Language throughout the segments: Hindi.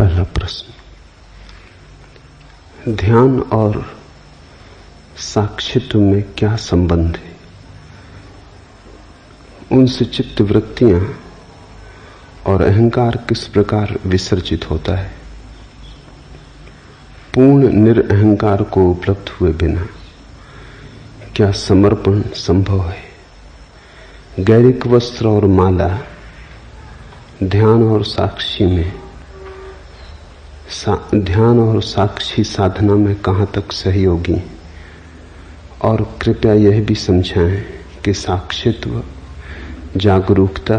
पहला प्रश्न, ध्यान और साक्षित्व में क्या संबंध है? उनसे चित्त वृत्तियां और अहंकार किस प्रकार विसर्जित होता है? पूर्ण निरअहंकार को उपलब्ध हुए बिना क्या समर्पण संभव है? गैरिक वस्त्र और माला ध्यान और साक्षी में ध्यान और साक्षी साधना में कहां तक सहयोगी? और कृपया यह भी समझाएं कि साक्षित्व, जागरूकता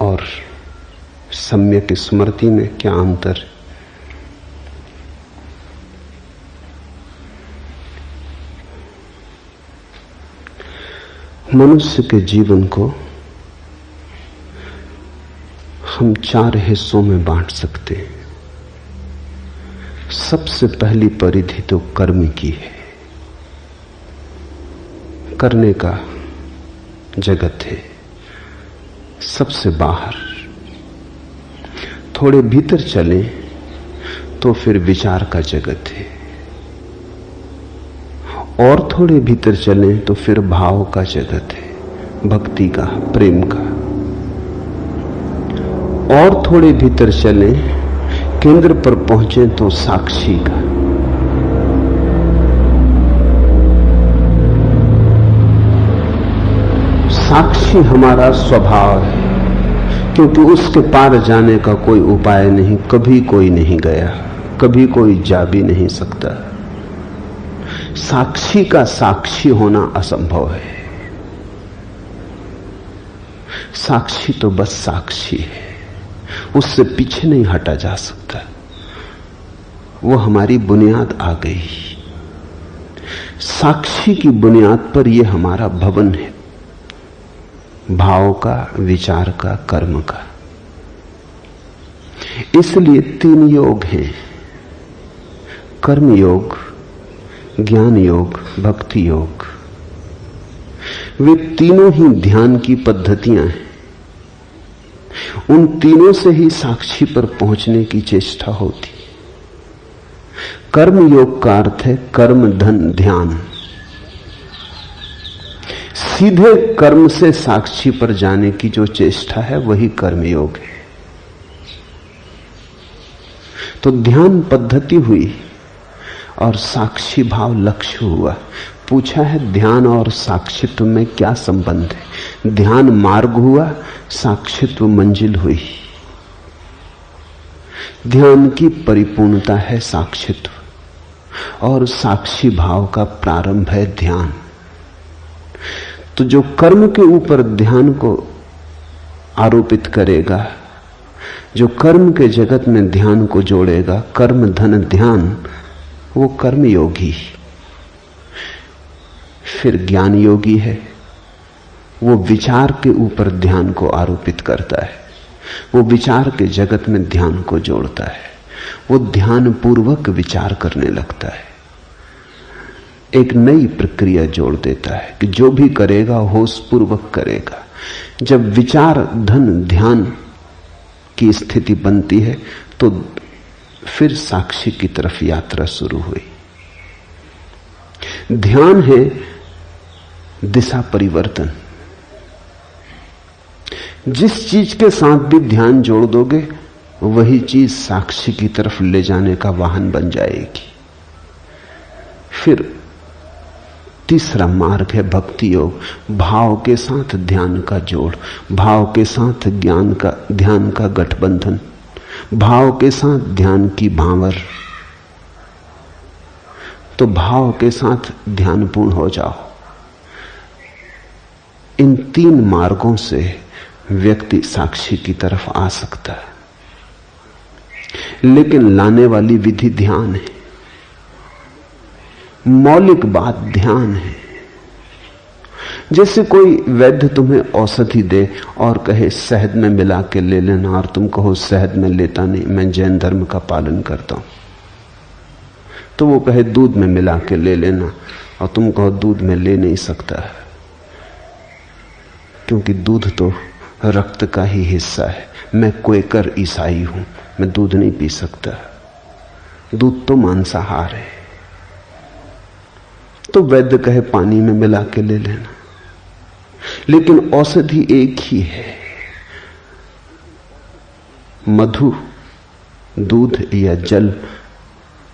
और सम्यक स्मृति में क्या अंतर है? मनुष्य के जीवन को हम 4 हिस्सों में बांट सकते हैं। सबसे पहली परिधि तो कर्म की है। करने का जगत है, सबसे बाहर। थोड़े भीतर चलें तो फिर विचार का जगत है, और थोड़े भीतर चलें तो फिर भाव का जगत है, भक्ति का, प्रेम का। और थोड़े भीतर चलें, केंद्र पर पहुंचे तो साक्षी का। साक्षी हमारा स्वभाव है, क्योंकि उसके पार जाने का कोई उपाय नहीं। कभी कोई नहीं गया, कभी कोई जा भी नहीं सकता। साक्षी का साक्षी होना असंभव है। साक्षी तो बस साक्षी है, उससे पीछे नहीं हटा जा सकता। वो हमारी बुनियाद आ गई। साक्षी की बुनियाद पर यह हमारा भवन है, भाव का, विचार का, कर्म का। इसलिए 3 योग हैं, कर्म योग, ज्ञान योग, भक्ति योग। वे तीनों ही ध्यान की पद्धतियां हैं। उन तीनों से ही साक्षी पर पहुंचने की चेष्टा होती। कर्म योग का अर्थ है कर्म धन ध्यान। सीधे कर्म से साक्षी पर जाने की जो चेष्टा है वही कर्म योग है। तो ध्यान पद्धति हुई और साक्षी भाव लक्ष्य हुआ। पूछा है ध्यान और साक्षित्व में क्या संबंध है? ध्यान मार्ग हुआ, साक्षित्व मंजिल हुई। ध्यान की परिपूर्णता है साक्षित्व, और साक्षी भाव का प्रारंभ है ध्यान। तो जो कर्म के ऊपर ध्यान को आरोपित करेगा, जो कर्म के जगत में ध्यान को जोड़ेगा, कर्म धन ध्यान, वो कर्म योगी। फिर ज्ञान योगी है, वो विचार के ऊपर ध्यान को आरोपित करता है। वो विचार के जगत में ध्यान को जोड़ता है। वो ध्यान पूर्वक विचार करने लगता है, एक नई प्रक्रिया जोड़ देता है कि जो भी करेगा होश पूर्वक करेगा। जब विचार धन ध्यान की स्थिति बनती है तो फिर साक्षी की तरफ यात्रा शुरू हुई। ध्यान है दिशा परिवर्तन। जिस चीज के साथ भी ध्यान जोड़ दोगे वही चीज साक्षी की तरफ ले जाने का वाहन बन जाएगी। फिर तीसरा मार्ग है भक्ति योग। भाव के साथ ध्यान का जोड़, भाव के साथ ज्ञान का, ध्यान का गठबंधन, भाव के साथ ध्यान की भांवर। तो भाव के साथ ध्यानपूर्ण हो जाओ। इन 3 मार्गों से व्यक्ति साक्षी की तरफ आ सकता है, लेकिन लाने वाली विधि ध्यान है। मौलिक बात ध्यान है। जैसे कोई वैद्य तुम्हें औषधि दे और कहे शहद में मिला के ले लेना, और तुम कहो शहद में लेता नहीं, मैं जैन धर्म का पालन करता हूं। तो वो कहे दूध में मिला के ले लेना, और तुम कहो दूध में ले नहीं सकता, क्योंकि दूध तो रक्त का ही हिस्सा है। मैं क्वेकर ईसाई हूं, मैं दूध नहीं पी सकता, दूध तो मांसाहार है। तो वैद्य कहे पानी में मिला के ले लेना, लेकिन औषधि एक ही है। मधु, दूध या जल,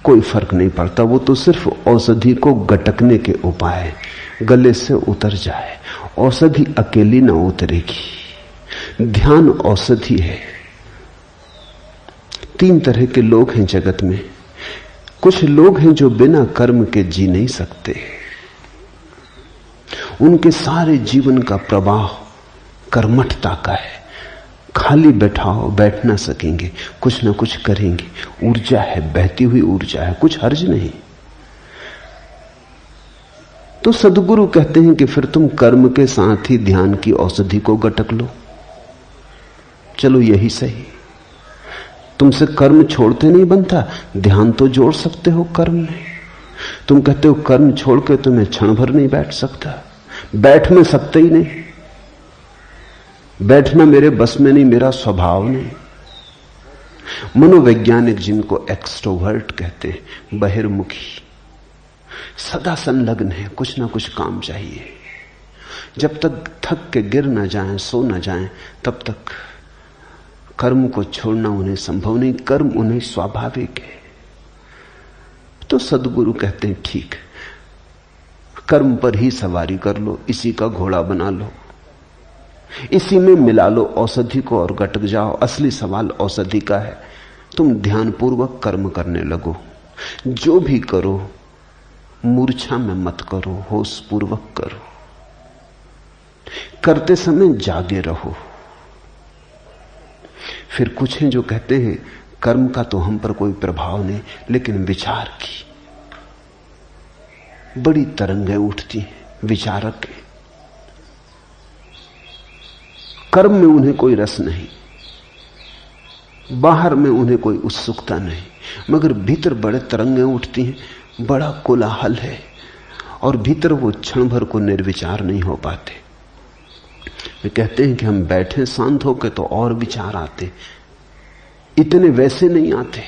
कोई फर्क नहीं पड़ता, वो तो सिर्फ औषधि को गटकने के उपाय है, गले से उतर जाए। औषधि अकेली ना उतरेगी। ध्यान औषधि है। 3 तरह के लोग हैं जगत में। कुछ लोग हैं जो बिना कर्म के जी नहीं सकते, उनके सारे जीवन का प्रवाह कर्मठता का है। खाली बैठाओ, बैठ ना सकेंगे, कुछ ना कुछ करेंगे। ऊर्जा है, बहती हुई ऊर्जा है, कुछ हर्ज नहीं। तो सदगुरु कहते हैं कि फिर तुम कर्म के साथ ही ध्यान की औषधि को गटक लो। चलो यही सही, तुमसे कर्म छोड़ते नहीं बनता, ध्यान तो जोड़ सकते हो कर्म में। तुम कहते हो कर्म छोड़ के तुम्हें क्षण भर नहीं बैठ सकता, बैठ में सकते ही नहीं। बैठना मेरे बस में नहीं, मेरा स्वभाव नहीं। मनोवैज्ञानिक जिनको एक्सट्रोवर्ट कहते हैं, बहिर्मुखी, सदा संलग्न है, कुछ ना कुछ काम चाहिए। जब तक थक के गिर ना जाएं, सो ना जाएं, तब तक कर्म को छोड़ना उन्हें संभव नहीं। कर्म उन्हें स्वाभाविक है। तो सदगुरु कहते हैं ठीक, कर्म पर ही सवारी कर लो, इसी का घोड़ा बना लो, इसी में मिला लो औषधि को और गटक जाओ। असली सवाल औषधि का है। तुम ध्यानपूर्वक कर्म करने लगो। जो भी करो मूर्छा में मत करो, होश पूर्वक करो। करते समय जागे रहो। फिर कुछ हैं जो कहते हैं कर्म का तो हम पर कोई प्रभाव नहीं, लेकिन विचार की बड़ी तरंगें उठती हैं। विचारक हैं, कर्म में उन्हें कोई रस नहीं, बाहर में उन्हें कोई उत्सुकता नहीं, मगर भीतर बड़े तरंगें उठती हैं, बड़ा कोलाहल है, और भीतर वो क्षण भर को निर्विचार नहीं हो पाते। वे कहते हैं कि हम बैठे शांत होकर तो और विचार आते, इतने वैसे नहीं आते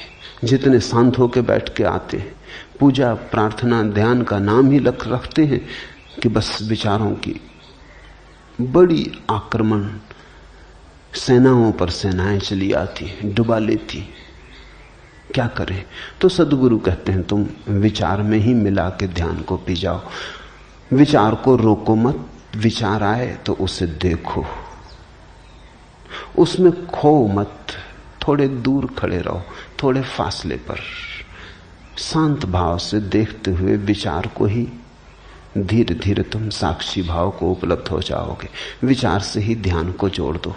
जितने शांत होकर बैठ के आते हैं। पूजा, प्रार्थना, ध्यान का नाम ही रखते हैं कि बस विचारों की बड़ी आक्रमण, सेनाओं पर सेनाएं चली आती हैं, डुबा लेती। क्या करें? तो सदगुरु कहते हैं तुम विचार में ही मिला के ध्यान को पी जाओ। विचार को रोको मत, विचार आए तो उसे देखो, उसमें खो मत, थोड़े दूर खड़े रहो, थोड़े फासले पर, शांत भाव से देखते हुए विचार को ही धीरे धीरे तुम साक्षी भाव को उपलब्ध हो जाओगे। विचार से ही ध्यान को जोड़ दो।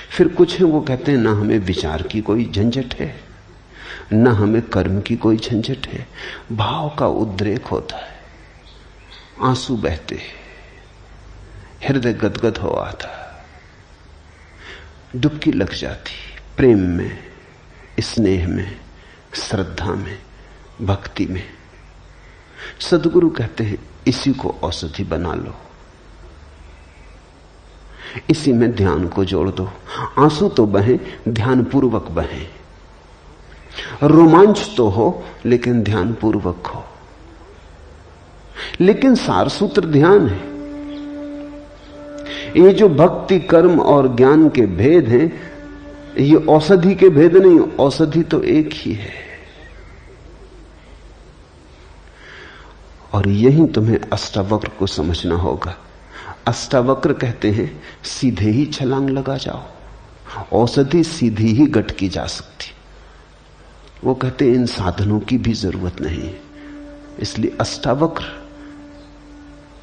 फिर कुछ है वो कहते हैं ना हमें विचार की कोई झंझट है, ना हमें कर्म की कोई झंझट है। भाव का उद्रेक होता है, आंसू बहते हैं, हृदय गदगद हो आता, डुबकी लग जाती, प्रेम में, स्नेह में, श्रद्धा में, भक्ति में। सदगुरु कहते हैं इसी को औषधि बना लो, इसी में ध्यान को जोड़ दो। आंसू तो बहे, ध्यान पूर्वक बहे। रोमांच तो हो, लेकिन ध्यान पूर्वक हो। लेकिन सार सूत्र ध्यान है। ये जो भक्ति, कर्म और ज्ञान के भेद हैं, ये औषधि के भेद नहीं, औषधि तो एक ही है। और यही तुम्हें अष्टावक्र को समझना होगा। अष्टावक्र कहते हैं सीधे ही छलांग लगा जाओ, औषधि सीधी ही गटकी जा सकती। वो कहते हैं इन साधनों की भी जरूरत नहीं है। इसलिए अष्टावक्र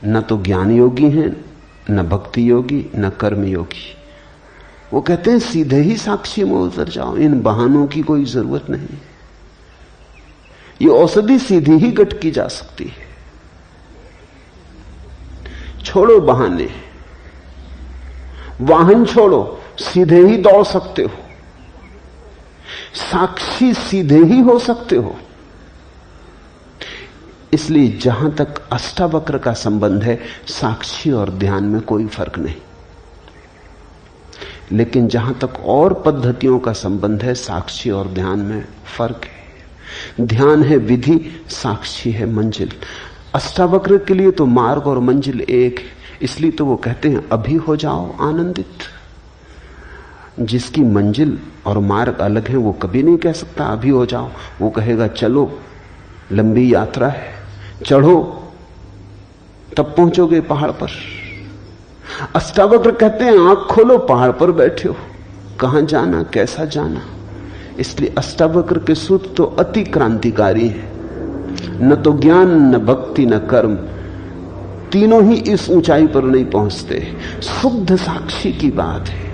न तो ज्ञान योगी हैं, न भक्ति योगी, न कर्म योगी। वो कहते हैं सीधे ही साक्षी में उतर जाओ, इन बहानों की कोई जरूरत नहीं। ये औषधि सीधी ही गटकी जा सकती है। छोड़ो बहाने, वाहन छोड़ो, सीधे ही दौड़ सकते हो, साक्षी सीधे ही हो सकते हो। इसलिए जहां तक अष्टावक्र का संबंध है, साक्षी और ध्यान में कोई फर्क नहीं। लेकिन जहां तक और पद्धतियों का संबंध है, साक्षी और ध्यान में फर्क है। ध्यान है विधि, साक्षी है मंजिल। अष्टावक्र के लिए तो मार्ग और मंजिल एक है, इसलिए तो वो कहते हैं अभी हो जाओ आनंदित। जिसकी मंजिल और मार्ग अलग है वो कभी नहीं कह सकता अभी हो जाओ। वो कहेगा चलो, लंबी यात्रा है, चढ़ो, तब पहुंचोगे पहाड़ पर। अष्टावक्र कहते हैं आंख खोलो, पहाड़ पर बैठे हो, कहां जाना, कैसा जाना। इसलिए अष्टावक्र के सूत्र तो अति क्रांतिकारी है। न तो ज्ञान, न भक्ति, न कर्म, तीनों ही इस ऊंचाई पर नहीं पहुंचते। शुद्ध साक्षी की बात है।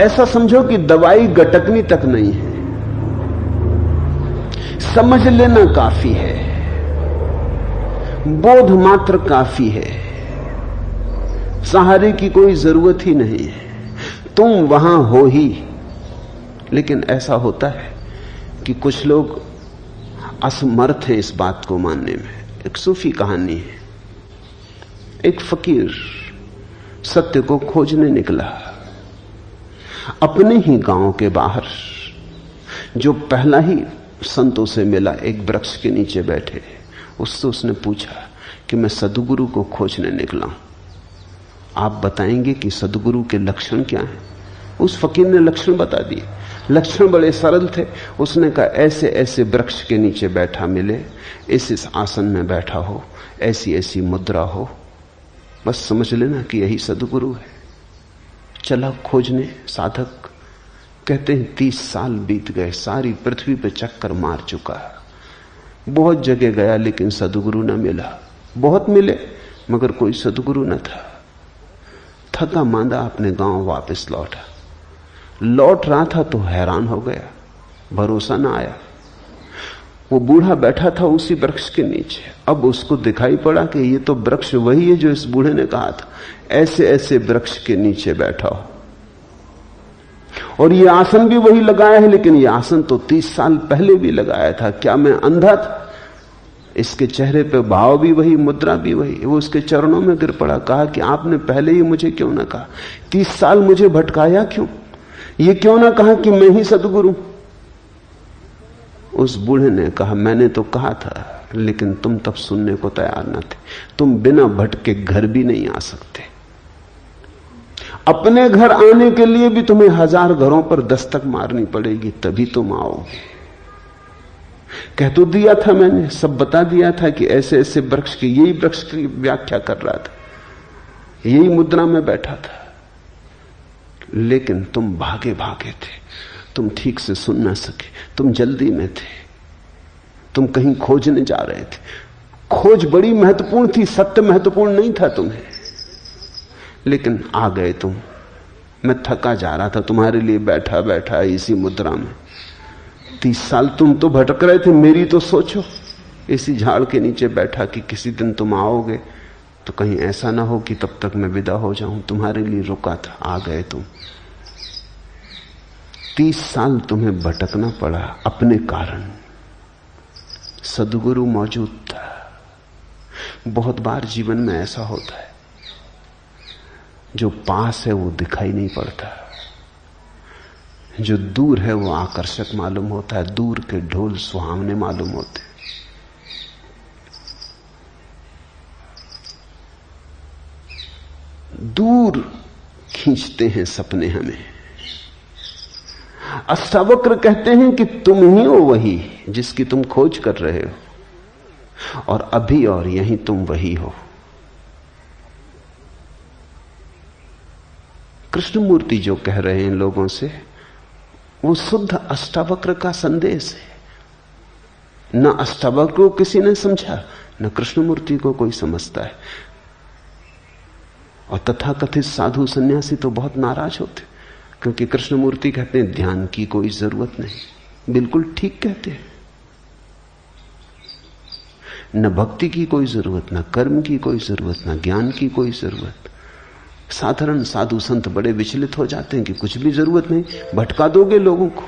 ऐसा समझो कि दवाई गटकनी तक नहीं है, समझ लेना काफी है, बोध मात्र काफी है, सहारे की कोई जरूरत ही नहीं है, तुम वहां हो ही। लेकिन ऐसा होता है कि कुछ लोग असमर्थ हैं इस बात को मानने में। एक सूफी कहानी है। एक फकीर सत्य को खोजने निकला। अपने ही गांव के बाहर जो पहला ही संतों से मिला, एक वृक्ष के नीचे बैठे, उससे उसने पूछा कि मैं सद्गुरु को खोजने निकला हूं, आप बताएंगे कि सद्गुरु के लक्षण क्या हैं? उस फकीर ने लक्षण बता दिए। लक्षण बड़े सरल थे। उसने कहा ऐसे ऐसे वृक्ष के नीचे बैठा मिले, इस आसन में बैठा हो, ऐसी ऐसी मुद्रा हो, बस समझ लेना कि यही सद्गुरु है। चला खोजने। साधक कहते हैं 30 साल बीत गए, सारी पृथ्वी पे चक्कर मार चुका, बहुत जगह गया लेकिन सद्गुरु न मिला। बहुत मिले मगर कोई सद्गुरु न था। थका मांदा अपने गांव वापस लौटा। लौट रहा था तो हैरान हो गया, भरोसा ना आया। वो बूढ़ा बैठा था उसी वृक्ष के नीचे। अब उसको दिखाई पड़ा कि ये तो वृक्ष वही है जो इस बूढ़े ने कहा था, ऐसे ऐसे वृक्ष के नीचे बैठा हो, और ये आसन भी वही लगाया है, लेकिन ये आसन तो 30 साल पहले भी लगाया था। क्या मैं अंधा था? इसके चेहरे पे भाव भी वही, मुद्रा भी वही। वो उसके चरणों में गिर पड़ा, कहा कि आपने पहले ही मुझे क्यों ना कहा? 30 साल मुझे भटकाया क्यों? ये क्यों ना कहा कि मैं ही सद्गुरु? उस बूढ़े ने कहा मैंने तो कहा था, लेकिन तुम तब सुनने को तैयार न थे। तुम बिना भटके घर भी नहीं आ सकते। अपने घर आने के लिए भी तुम्हें 1000 घरों पर दस्तक मारनी पड़ेगी, तभी तुम आओगे। कह तो दिया था मैंने, सब बता दिया था कि ऐसे ऐसे वृक्ष की, यही वृक्ष की व्याख्या कर रहा था, यही मुद्रा में बैठा था, लेकिन तुम भागे भागे थे, तुम ठीक से सुन ना सके, तुम जल्दी में थे, तुम कहीं खोजने जा रहे थे। खोज बड़ी महत्वपूर्ण थी, सत्य महत्वपूर्ण नहीं था तुम्हें, लेकिन आ गए तुम। मैं थका जा रहा था, तुम्हारे लिए बैठा बैठा इसी मुद्रा में। 30 साल तुम तो भटक रहे थे, मेरी तो सोचो। इसी झाड़ के नीचे बैठा कि किसी दिन तुम आओगे तो कहीं ऐसा ना हो कि तब तक मैं विदा हो जाऊं। तुम्हारे लिए रुका था, आ गए तुम। 30 साल तुम्हें भटकना पड़ा अपने कारण। सद्गुरु मौजूद था। बहुत बार जीवन में ऐसा होता है, जो पास है वो दिखाई नहीं पड़ता, जो दूर है वो आकर्षक मालूम होता है। दूर के ढोल सुहावने मालूम होते। दूर खींचते हैं सपने हमें। अष्टावक्र कहते हैं कि तुम ही हो वही जिसकी तुम खोज कर रहे हो, और अभी और यहीं तुम वही हो। कृष्णमूर्ति जो कह रहे हैं लोगों से, वो शुद्ध अष्टावक्र का संदेश है। न अष्टावक्र को किसी ने समझा, न कृष्णमूर्ति को कोई समझता है। और तथाकथित साधु सन्यासी तो बहुत नाराज होते, क्योंकि कृष्णमूर्ति कहते हैं ध्यान की कोई जरूरत नहीं। बिल्कुल ठीक कहते हैं। न भक्ति की कोई जरूरत, न कर्म की कोई जरूरत, न ज्ञान की कोई जरूरत। साधारण साधु संत बड़े विचलित हो जाते हैं कि कुछ भी जरूरत नहीं, भटका दोगे लोगों को।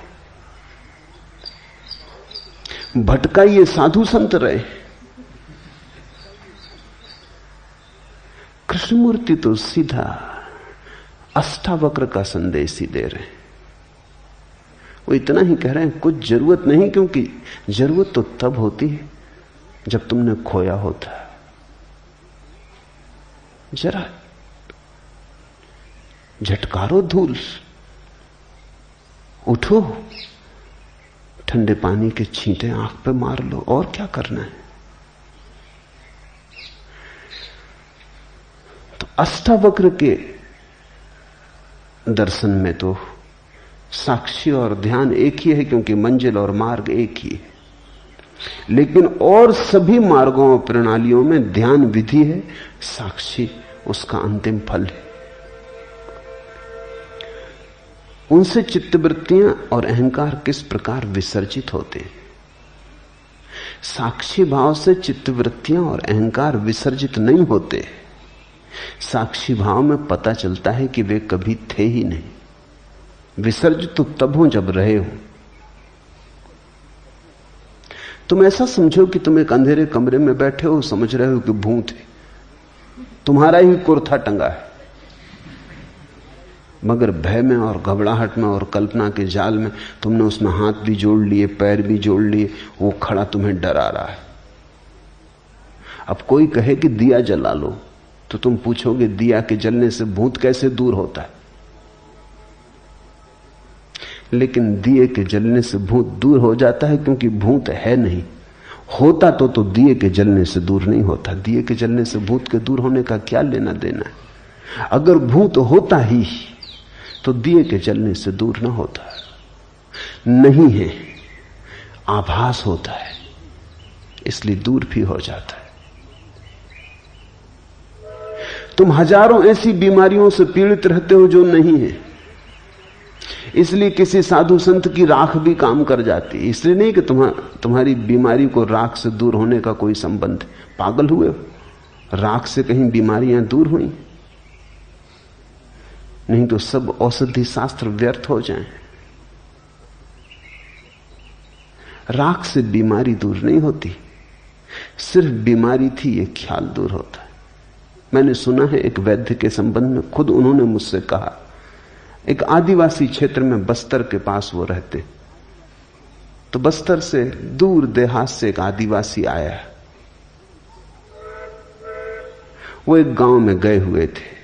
भटकाइए, साधु संत रहे। कृष्णमूर्ति तो सीधा अष्टावक्र का संदेश ही दे रहे हैं। वो इतना ही कह रहे हैं कुछ जरूरत नहीं, क्योंकि जरूरत तो तब होती है जब तुमने खोया होता है। जरा झटकारो धूल, उठो, ठंडे पानी के छींटे आंख पे मार लो, और क्या करना है। तो अष्टावक्र के दर्शन में तो साक्षी और ध्यान एक ही है, क्योंकि मंजिल और मार्ग एक ही है। लेकिन और सभी मार्गों और प्रणालियों में ध्यान विधि है, साक्षी उसका अंतिम फल है। उनसे चित्तवृत्तियां और अहंकार किस प्रकार विसर्जित होते हैं। साक्षी भाव से चित्तवृत्तियां और अहंकार विसर्जित नहीं होते। साक्षी भाव में पता चलता है कि वे कभी थे ही नहीं। विसर्जित तो तब हो जब रहे हो। तुम ऐसा समझो कि तुम एक अंधेरे कमरे में बैठे हो, समझ रहे हो कि भूत है, तुम्हारा ही कुर्ता टंगा है, मगर भय में और घबराहट में और कल्पना के जाल में तुमने उसमें हाथ भी जोड़ लिए, पैर भी जोड़ लिए, वो खड़ा तुम्हें डरा रहा है। अब कोई कहे कि दिया जला लो, तो तुम पूछोगे दिया के जलने से भूत कैसे दूर होता है। लेकिन दिए के जलने से भूत दूर हो जाता है, क्योंकि भूत है नहीं। होता तो दिए के जलने से दूर नहीं होता। दिए के जलने से भूत के दूर होने का क्या लेना देना है। अगर भूत होता ही तो दिए के जलने से दूर ना होता। नहीं है, आभास होता है, इसलिए दूर भी हो जाता है। तुम हजारों ऐसी बीमारियों से पीड़ित रहते हो जो नहीं है, इसलिए किसी साधु संत की राख भी काम कर जाती है। इसलिए नहीं कि तुम्हारी बीमारी को राख से दूर होने का कोई संबंध है। पागल हुए हो? राख से कहीं बीमारियां दूर हुई? नहीं तो सब औषधि शास्त्र व्यर्थ हो जाएं। राख से बीमारी दूर नहीं होती, सिर्फ बीमारी थी ये ख्याल दूर होता है। मैंने सुना है एक वैद्य के संबंध में, खुद उन्होंने मुझसे कहा, एक आदिवासी क्षेत्र में बस्तर के पास वो रहते, तो बस्तर से दूर देहात से एक आदिवासी आया। वो एक गांव में गए हुए थे,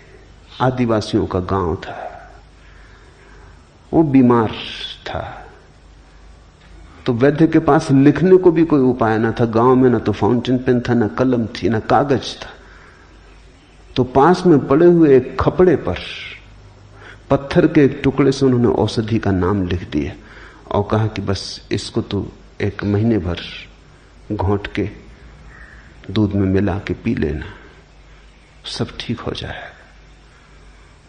आदिवासियों का गांव था। वो बीमार था, तो वैद्य के पास लिखने को भी कोई उपाय ना था। गांव में ना तो फाउंटेन पेन था, ना कलम थी, ना कागज था। तो पास में पड़े हुए एक खपड़े पर पत्थर के एक टुकड़े से उन्होंने औषधि का नाम लिख दिया और कहा कि बस इसको तो 1 महीने भर घोंट के दूध में मिला के पी लेना, सब ठीक हो जाएगा।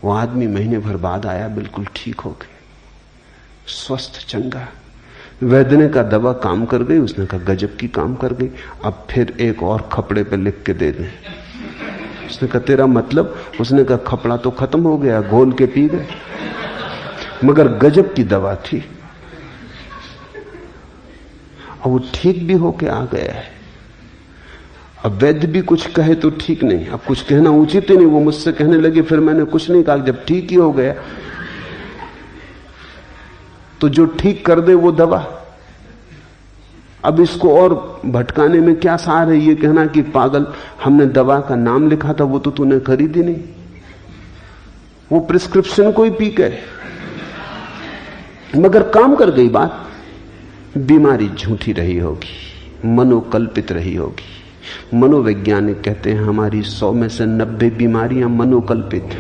वो आदमी महीने भर बाद आया, बिल्कुल ठीक हो गया, स्वस्थ चंगा। वैद्य ने कहा दवा काम कर गई? उसने कहा गजब की काम कर गई, अब फिर एक और खपड़े पे लिख के दे दें। उसने कहा तेरा मतलब? उसने कहा खपड़ा तो खत्म हो गया, घोल के पी गए, मगर गजब की दवा थी। और वो ठीक भी होके आ गया है। अब वैद्य भी कुछ कहे तो ठीक नहीं, अब कुछ कहना उचित ही नहीं। वो मुझसे कहने लगे, फिर मैंने कुछ नहीं कहा, जब ठीक ही हो गया तो जो ठीक कर दे वो दवा। अब इसको और भटकाने में क्या सार है? ये कहना कि पागल, हमने दवा का नाम लिखा था, वो तो तूने खरीदी नहीं, वो प्रिस्क्रिप्शन को ही पी गए, मगर काम कर गई बात। बीमारी झूठी रही होगी, मनोकल्पित रही होगी। मनोवैज्ञानिक कहते हैं हमारी 100 में से 90 बीमारियां मनोकल्पित।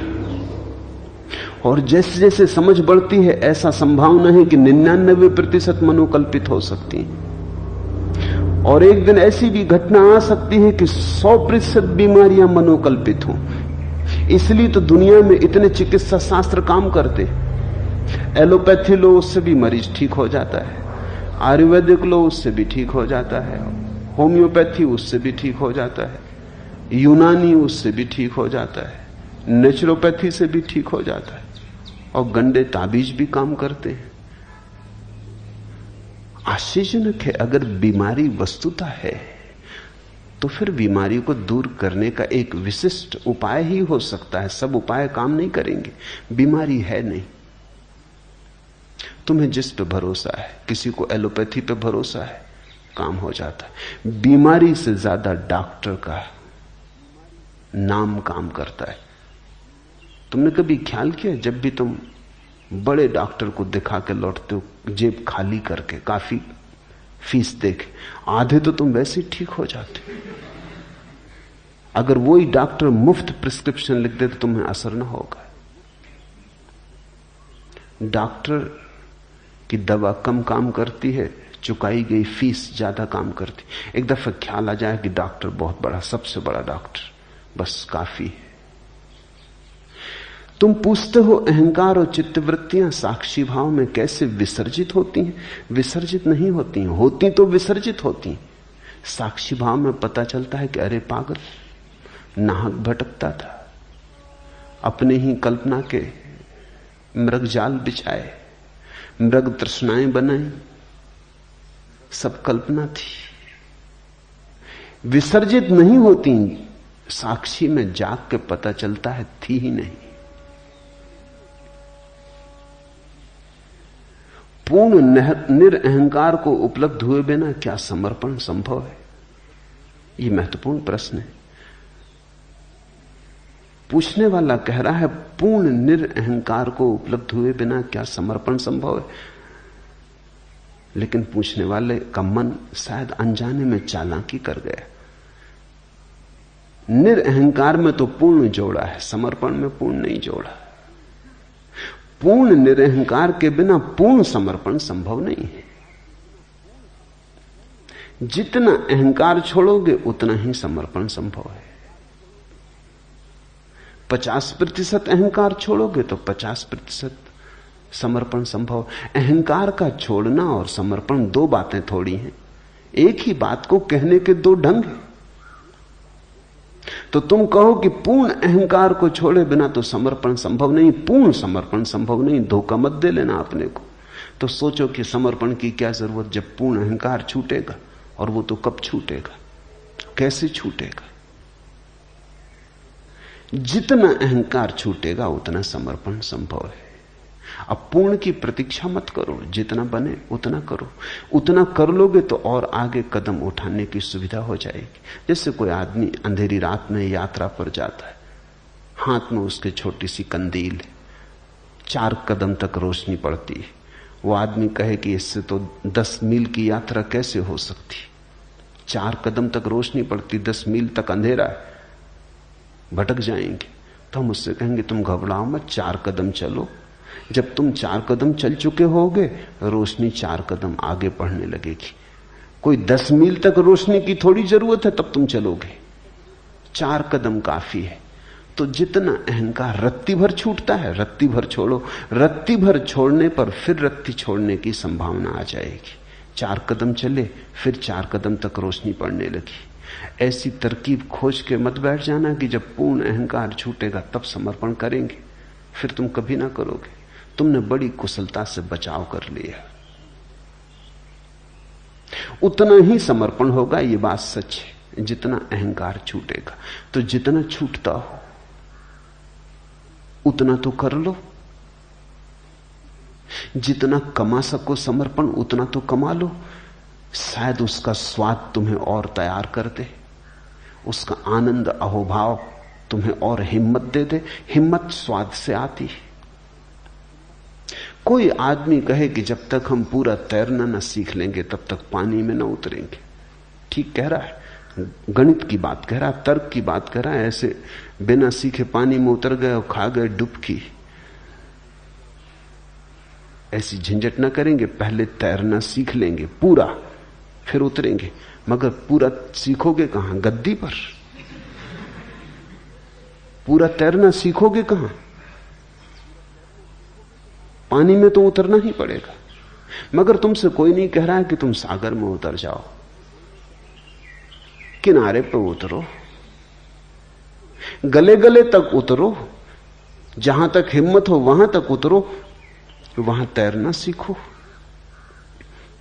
और जैसे जैसे समझ बढ़ती है, ऐसा संभावना है कि 99% मनोकल्पित हो सकती है। और एक दिन ऐसी भी घटना आ सकती है कि 100% बीमारियां मनोकल्पित हों। इसलिए तो दुनिया में इतने चिकित्सा शास्त्र काम करते। एलोपैथी लो, उससे भी मरीज ठीक हो जाता है। आयुर्वेदिक लो, उससे भी ठीक हो जाता है। होम्योपैथी, उससे भी ठीक हो जाता है। यूनानी, उससे भी ठीक हो जाता है। नेचुरोपैथी से भी ठीक हो जाता है। और गंदे ताबीज भी काम करते हैं। आश्चर्यजनक है, अगर बीमारी वस्तुता है तो फिर बीमारी को दूर करने का एक विशिष्ट उपाय ही हो सकता है। सब उपाय काम नहीं करेंगे, बीमारी है नहीं। तुम्हें जिस पे भरोसा है, किसी को एलोपैथी पे भरोसा है, काम हो जाता है। बीमारी से ज्यादा डॉक्टर का नाम काम करता है। तुमने कभी ख्याल किया, जब भी तुम बड़े डॉक्टर को दिखा के लौटते हो जेब खाली करके, काफी फीस देके, आधे तो तुम वैसे ही ठीक हो जाते। अगर वही डॉक्टर मुफ्त प्रिस्क्रिप्शन लिख दे तो तुम्हें असर ना होगा। डॉक्टर की दवा कम काम करती है, चुकाई गई फीस ज्यादा काम करती। एक दफा ख्याल आ जाए कि डॉक्टर बहुत बड़ा, सबसे बड़ा डॉक्टर, बस काफी है। तुम पूछते हो अहंकार और चित्तवृत्तियां साक्षी भाव में कैसे विसर्जित होती हैं? विसर्जित नहीं होती हैं, होती तो विसर्जित होती हैं। साक्षी भाव में पता चलता है कि अरे पागल, नाहक भटकता था, अपने ही कल्पना के मृग जाल बिछाए, मृग तृष्णाएं बनाई, सब कल्पना थी। विसर्जित नहीं होती, साक्षी में जाग के पता चलता है थी ही नहीं। पूर्ण निरअहंकार को उपलब्ध हुए बिना क्या समर्पण संभव है? यह महत्वपूर्ण प्रश्न है। पूछने वाला कह रहा है पूर्ण निरअहंकार को उपलब्ध हुए बिना क्या समर्पण संभव है? लेकिन पूछने वाले का मन शायद अनजाने में चालाकी कर गया। निरअहंकार में तो पूर्ण जोड़ा है, समर्पण में पूर्ण नहीं जोड़ा। पूर्ण निरअहंकार के बिना पूर्ण समर्पण संभव नहीं है। जितना अहंकार छोड़ोगे उतना ही समर्पण संभव है। 50% अहंकार छोड़ोगे तो 50% समर्पण संभव। अहंकार का छोड़ना और समर्पण दो बातें थोड़ी हैं, एक ही बात को कहने के दो ढंग हैं। तो तुम कहो कि पूर्ण अहंकार को छोड़े बिना तो समर्पण संभव नहीं, पूर्ण समर्पण संभव नहीं। धोखा मत दे लेना अपने को। तो सोचो कि समर्पण की क्या जरूरत जब पूर्ण अहंकार छूटेगा, और वो तो कब छूटेगा, कैसे छूटेगा? जितना अहंकार छूटेगा उतना समर्पण संभव है। अब पूर्ण की प्रतीक्षा मत करो, जितना बने उतना करो। उतना कर लोगे तो और आगे कदम उठाने की सुविधा हो जाएगी। जैसे कोई आदमी अंधेरी रात में यात्रा पर जाता है, हाथ में उसके छोटी सी कंदील है, 4 कदम तक रोशनी पड़ती है। वो आदमी कहे कि इससे तो 10 मील की यात्रा कैसे हो सकती? 4 कदम तक रोशनी पड़ती, 10 मील तक अंधेरा है, भटक जाएंगे। तो हम उससे कहेंगे तुम घबराओ मत, 4 कदम चलो। जब तुम 4 कदम चल चुके होगे, रोशनी 4 कदम आगे बढ़ने लगेगी। कोई 10 मील तक रोशनी की थोड़ी जरूरत है, तब तुम चलोगे। 4 कदम काफी है। तो जितना अहंकार रत्ती भर छूटता है, रत्ती भर छोड़ो। रत्ती भर छोड़ने पर फिर रत्ती छोड़ने की संभावना आ जाएगी। 4 कदम चले, फिर 4 कदम तक रोशनी पड़ने लगी। ऐसी तरकीब खोज के मत बैठ जाना कि जब पूर्ण अहंकार छूटेगा तब समर्पण करेंगे, फिर तुम कभी ना करोगे। तुमने बड़ी कुशलता से बचाव कर लिया। उतना ही समर्पण होगा, यह बात सच है, जितना अहंकार छूटेगा। तो जितना छूटता हो उतना तो कर लो। जितना कमा सको समर्पण उतना तो कमा लो। शायद उसका स्वाद तुम्हें और तैयार कर दे, उसका आनंद अहोभाव तुम्हें और हिम्मत दे दे। हिम्मत स्वाद से आती है। कोई आदमी कहे कि जब तक हम पूरा तैरना न सीख लेंगे तब तक पानी में न उतरेंगे। ठीक कह रहा है, गणित की बात कह रहा है, तर्क की बात कह रहा है। ऐसे बिना सीखे पानी में उतर गए और खा गए डुबकी, ऐसी झंझट न करेंगे। पहले तैरना सीख लेंगे पूरा, फिर उतरेंगे। मगर पूरा सीखोगे कहां? गद्दी पर। पूरा तैरना सीखोगे कहां? पानी में तो उतरना ही पड़ेगा। मगर तुमसे कोई नहीं कह रहा है कि तुम सागर में उतर जाओ, किनारे पर उतरो, गले गले तक उतरो, जहां तक हिम्मत हो वहां तक उतरो, वहां तैरना सीखो।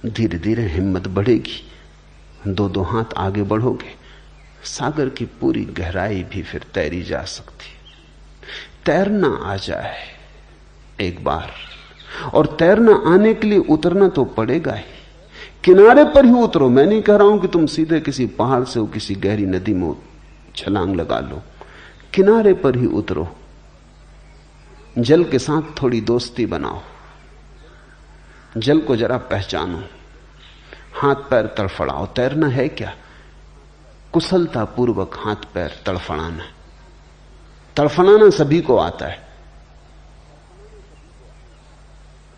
धीरे धीरे हिम्मत बढ़ेगी, 2-2 हाथ आगे बढ़ोगे, सागर की पूरी गहराई भी फिर तैरी जा सकती। तैरना आ जाए एक बार, और तैरना आने के लिए उतरना तो पड़ेगा ही। किनारे पर ही उतरो। मैं नहीं कह रहा हूं कि तुम सीधे किसी पहाड़ से किसी गहरी नदी में छलांग लगा लो। किनारे पर ही उतरो। जल के साथ थोड़ी दोस्ती बनाओ, जल को जरा पहचानो, हाथ पैर तड़फड़ाओ। तैरना है क्या? कुशलता पूर्वक हाथ पैर तड़फड़ाना। तड़फड़ाना सभी को आता है।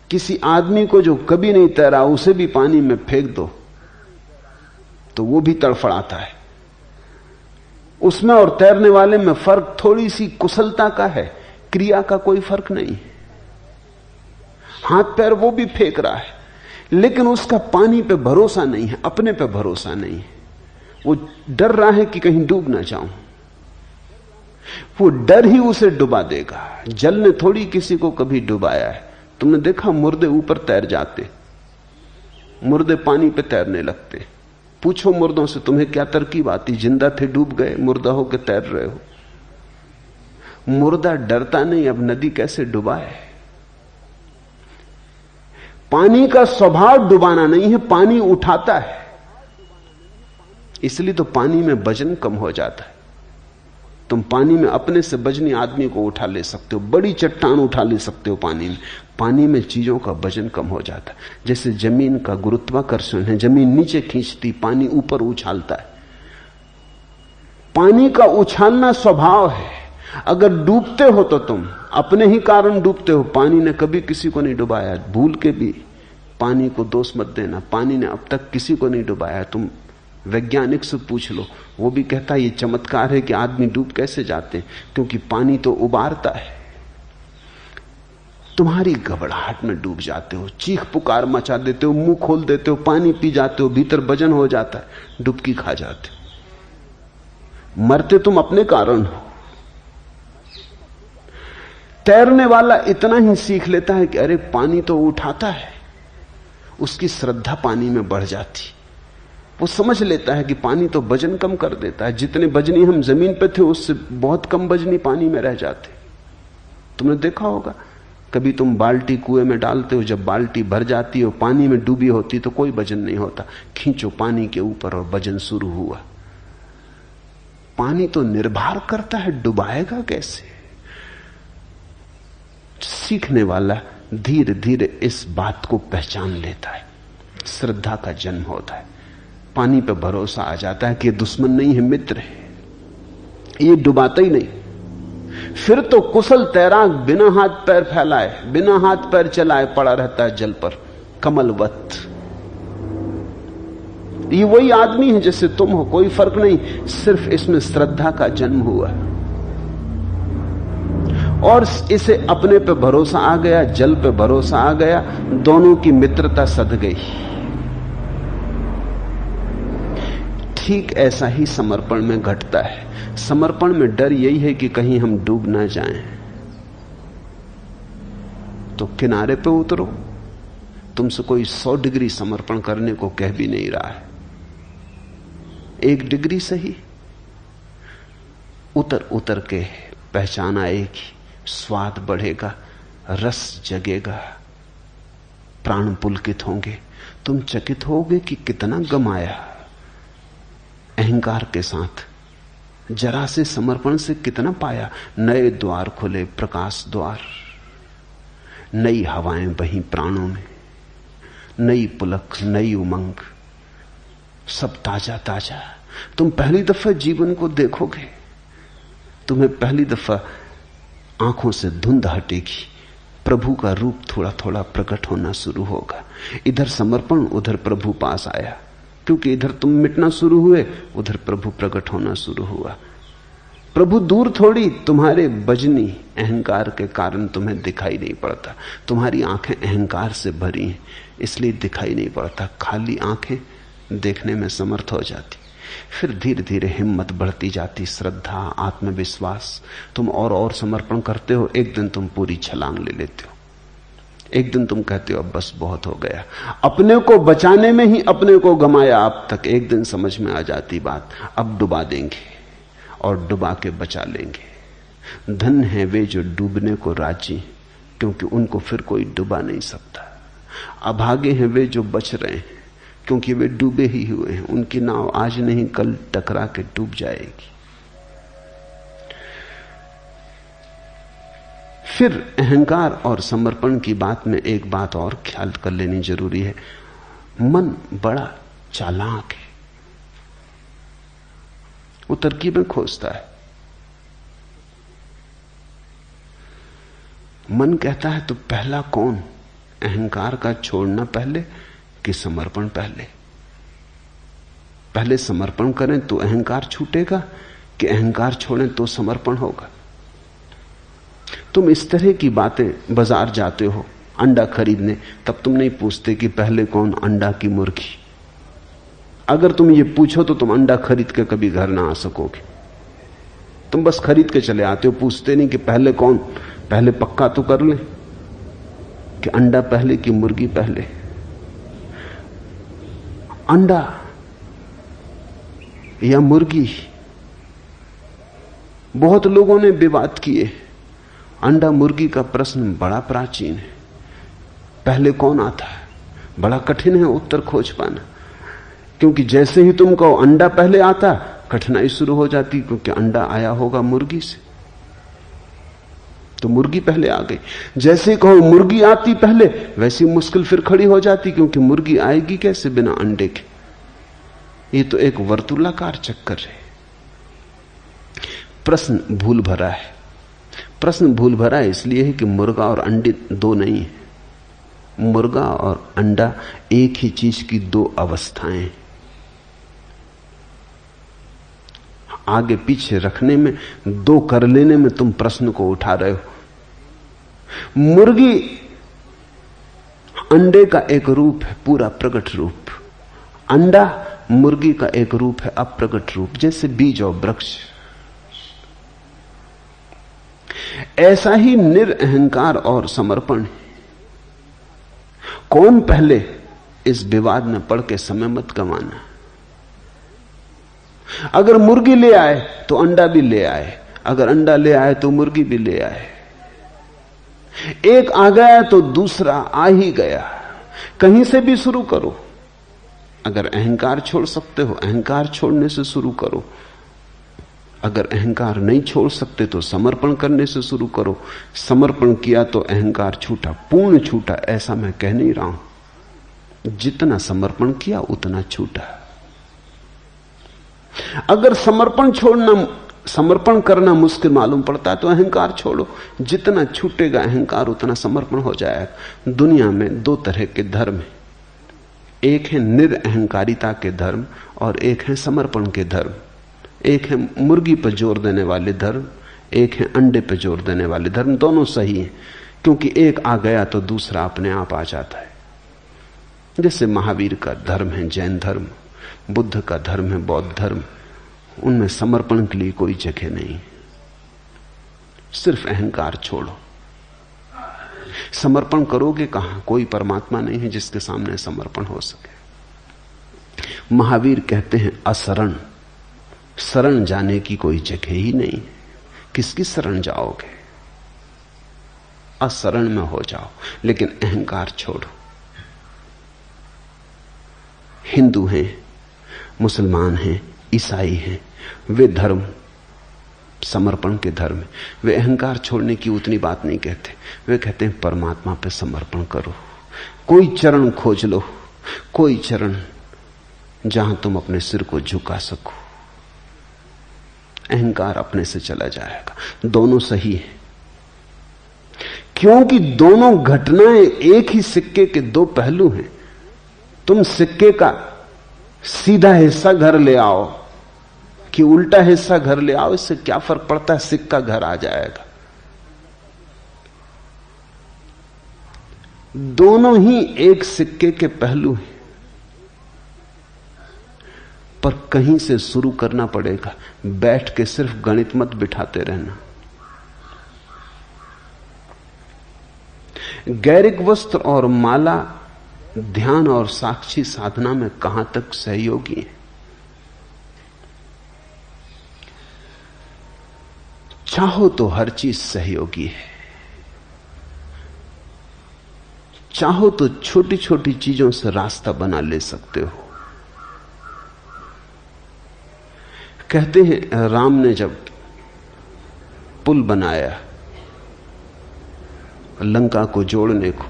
किसी आदमी को जो कभी नहीं तैरा उसे भी पानी में फेंक दो तो वो भी तड़फड़ाता है। उसमें और तैरने वाले में फर्क थोड़ी सी कुशलता का है, क्रिया का कोई फर्क नहीं है। हाथ पैर वो भी फेंक रहा है, लेकिन उसका पानी पे भरोसा नहीं है, अपने पे भरोसा नहीं है। वो डर रहा है कि कहीं डूब ना जाऊं। वो डर ही उसे डुबा देगा। जल ने थोड़ी किसी को कभी डुबाया है। तुमने देखा मुर्दे ऊपर तैर जाते, मुर्दे पानी पे तैरने लगते। पूछो मुर्दों से तुम्हें क्या तरकीब आती? जिंदा थे डूब गए, मुर्दा होकर तैर रहे हो। मुर्दा डरता नहीं, अब नदी कैसे डुबाए। पानी का स्वभाव डुबाना नहीं है, पानी उठाता है। इसलिए तो पानी में वजन कम हो जाता है। तुम पानी में अपने से वजनी आदमी को उठा ले सकते हो, बड़ी चट्टान उठा ले सकते हो पानी में। पानी में चीजों का वजन कम हो जाता है। जैसे जमीन का गुरुत्वाकर्षण है, जमीन नीचे खींचती, पानी ऊपर उछालता है। पानी का उछालना स्वभाव है। अगर डूबते हो तो तुम अपने ही कारण डूबते हो। पानी ने कभी किसी को नहीं डुबाया। भूल के भी पानी को दोष मत देना। पानी ने अब तक किसी को नहीं डुबाया। तुम वैज्ञानिक से पूछ लो, वो भी कहता है ये चमत्कार है कि आदमी डूब कैसे जाते हैं, क्योंकि पानी तो उबारता है। तुम्हारी घबराहट में डूब जाते हो, चीख पुकार मचा देते हो, मुंह खोल देते हो, पानी पी जाते हो, भीतर वजन हो जाता है, डुबकी खा जाते हो। मरते तुम अपने कारण हो। तैरने वाला इतना ही सीख लेता है कि अरे पानी तो उठाता है, उसकी श्रद्धा पानी में बढ़ जाती। वो समझ लेता है कि पानी तो वजन कम कर देता है। जितने वजनी हम जमीन पे थे उससे बहुत कम वजनी पानी में रह जाते। तुमने देखा होगा, कभी तुम बाल्टी कुएं में डालते हो, जब बाल्टी भर जाती हो, पानी में डूबी होती तो कोई वजन नहीं होता। खींचो पानी के ऊपर और वजन शुरू हुआ। पानी तो निर्भर करता है, डुबाएगा कैसे। सीखने वाला धीरे धीरे इस बात को पहचान लेता है। श्रद्धा का जन्म होता है। पानी पे भरोसा आ जाता है कि दुश्मन नहीं है, मित्र है, ये डुबाता ही नहीं। फिर तो कुशल तैराक बिना हाथ पैर फैलाए, बिना हाथ पैर चलाए पड़ा रहता है जल पर, कमलवत। ये वही आदमी है जैसे तुम हो, कोई फर्क नहीं। सिर्फ इसमें श्रद्धा का जन्म हुआ और इसे अपने पे भरोसा आ गया, जल पे भरोसा आ गया, दोनों की मित्रता सध गई। ठीक ऐसा ही समर्पण में घटता है। समर्पण में डर यही है कि कहीं हम डूब ना जाएं। तो किनारे पे उतरो। तुमसे कोई 100 डिग्री समर्पण करने को कह भी नहीं रहा है। 1 डिग्री सही, उतर उतर के पहचान आएगी, स्वाद बढ़ेगा, रस जगेगा, प्राण पुलकित होंगे। तुम चकित होगे कि कितना गमाया। अहंकार के साथ जरा से समर्पण से कितना पाया। नए द्वार खुले, प्रकाश द्वार, नई हवाएं बही प्राणों में, नई पुलक, नई उमंग, सब ताजा ताजा। तुम पहली दफा जीवन को देखोगे, तुम्हें पहली दफा आंखों से धुंध हटेगी, प्रभु का रूप थोड़ा थोड़ा प्रकट होना शुरू होगा। इधर समर्पण, उधर प्रभु पास आया, क्योंकि इधर तुम मिटना शुरू हुए, उधर प्रभु प्रकट होना शुरू हुआ। प्रभु दूर थोड़ी, तुम्हारे बजनी अहंकार के कारण तुम्हें दिखाई नहीं पड़ता। तुम्हारी आंखें अहंकार से भरी हैं, इसलिए दिखाई नहीं पड़ता। खाली आंखें देखने में समर्थ हो जाती। फिर धीरे धीरे हिम्मत बढ़ती जाती, श्रद्धा, आत्मविश्वास। तुम और समर्पण करते हो, एक दिन तुम पूरी छलांग ले लेते हो। एक दिन तुम कहते हो अब बस बहुत हो गया। अपने को बचाने में ही अपने को गमाया अब तक। एक दिन समझ में आ जाती बात, अब डुबा देंगे और डुबा के बचा लेंगे। धन है वे जो डूबने को राजी, क्योंकि उनको फिर कोई डुबा नहीं सकता। अभागे हैं वे जो बच रहे हैं, क्योंकि वे डूबे ही हुए हैं। उनकी नाव आज नहीं कल टकरा के डूब जाएगी। फिर अहंकार और समर्पण की बात में एक बात और ख्याल कर लेनी जरूरी है। मन बड़ा चालाक है, वो तरकीबें खोजता है। मन कहता है तो पहला कौन, अहंकार का छोड़ना पहले कि समर्पण पहले? पहले समर्पण करें तो अहंकार छूटेगा कि अहंकार छोड़ें तो समर्पण होगा? तुम इस तरह की बातें बाजार जाते हो अंडा खरीदने, तब तुम नहीं पूछते कि पहले कौन, अंडा की मुर्गी। अगर तुम ये पूछो तो तुम अंडा खरीद के कभी घर ना आ सकोगे। तुम बस खरीद के चले आते हो, पूछते नहीं कि पहले कौन। पहले पक्का तो कर ले कि अंडा पहले की मुर्गी पहले। अंडा या मुर्गी, बहुत लोगों ने विवाद किए। अंडा मुर्गी का प्रश्न बड़ा प्राचीन है। पहले कौन आता है, बड़ा कठिन है उत्तर खोज पाना। क्योंकि जैसे ही तुम कहो अंडा पहले आता, कठिनाई शुरू हो जाती, क्योंकि अंडा आया होगा मुर्गी से, तो मुर्गी पहले आ गई। जैसे ही कहो मुर्गी आती पहले, वैसी मुश्किल फिर खड़ी हो जाती, क्योंकि मुर्गी आएगी कैसे बिना अंडे के? ये तो एक वर्तुलाकार चक्कर है। प्रश्न भूल भरा है। प्रश्न भूल भरा इसलिए है कि मुर्गा और अंडे दो नहीं है। मुर्गा और अंडा एक ही चीज की दो अवस्थाएं। आगे पीछे रखने में, दो कर लेने में तुम प्रश्न को उठा रहे हो। मुर्गी अंडे का एक रूप है, पूरा प्रकट रूप। अंडा मुर्गी का एक रूप है, अप्रकट रूप, जैसे बीज और वृक्ष। ऐसा ही निरअहंकार और समर्पण। कौन पहले, इस विवाद में पड़ के समय मत गंवाना। अगर मुर्गी ले आए तो अंडा भी ले आए, अगर अंडा ले आए तो मुर्गी भी ले आए। एक आ गया तो दूसरा आ ही गया। कहीं से भी शुरू करो। अगर अहंकार छोड़ सकते हो, अहंकार छोड़ने से शुरू करो। अगर अहंकार नहीं छोड़ सकते तो समर्पण करने से शुरू करो। समर्पण किया तो अहंकार छूटा, पूर्ण छूटा, ऐसा मैं कह नहीं रहा हूं। जितना समर्पण किया उतना छूटा। अगर समर्पण करना मुश्किल मालूम पड़ता है तो अहंकार छोड़ो। जितना छूटेगा अहंकार उतना समर्पण हो जाएगा। दुनिया में दो तरह के धर्म हैं, एक है निरअहंकारिता के धर्म और एक है समर्पण के धर्म। एक है मुर्गी पर जोर देने वाले धर्म, एक है अंडे पर जोर देने वाले धर्म। दोनों सही हैं, क्योंकि एक आ गया तो दूसरा अपने आप आ जाता है। जैसे महावीर का धर्म है जैन धर्म, बुद्ध का धर्म है बौद्ध धर्म, उनमें समर्पण के लिए कोई जगह नहीं। सिर्फ अहंकार छोड़ो। समर्पण करोगे कहां? कोई परमात्मा नहीं है जिसके सामने समर्पण हो सके। महावीर कहते हैं असरण, शरण जाने की कोई जगह ही नहीं। किसकी शरण जाओगे? असरण में हो जाओ, लेकिन अहंकार छोड़ो। हिंदू हैं, मुसलमान हैं, ईसाई हैं, वे धर्म समर्पण के धर्म है। वे अहंकार छोड़ने की उतनी बात नहीं कहते। वे कहते हैं परमात्मा पे समर्पण करो। कोई चरण खोज लो, कोई चरण जहां तुम अपने सिर को झुका सको। अहंकार अपने से चला जाएगा। दोनों सही है, क्योंकि दोनों घटनाएं एक ही सिक्के के दो पहलू हैं। तुम सिक्के का सीधा हिस्सा घर ले आओ कि उल्टा हिस्सा घर ले आओ, इससे क्या फर्क पड़ता है? सिक्का घर आ जाएगा। दोनों ही एक सिक्के के पहलू हैं, पर कहीं से शुरू करना पड़ेगा। बैठ के सिर्फ गणित मत बिठाते रहना। गैरिक वस्त्र और माला ध्यान और साक्षी साधना में कहां तक सहयोगी है? चाहो तो हर चीज सहयोगी है। चाहो तो छोटी छोटी चीजों से रास्ता बना ले सकते हो। कहते हैं राम ने जब पुल बनाया लंका को जोड़ने को,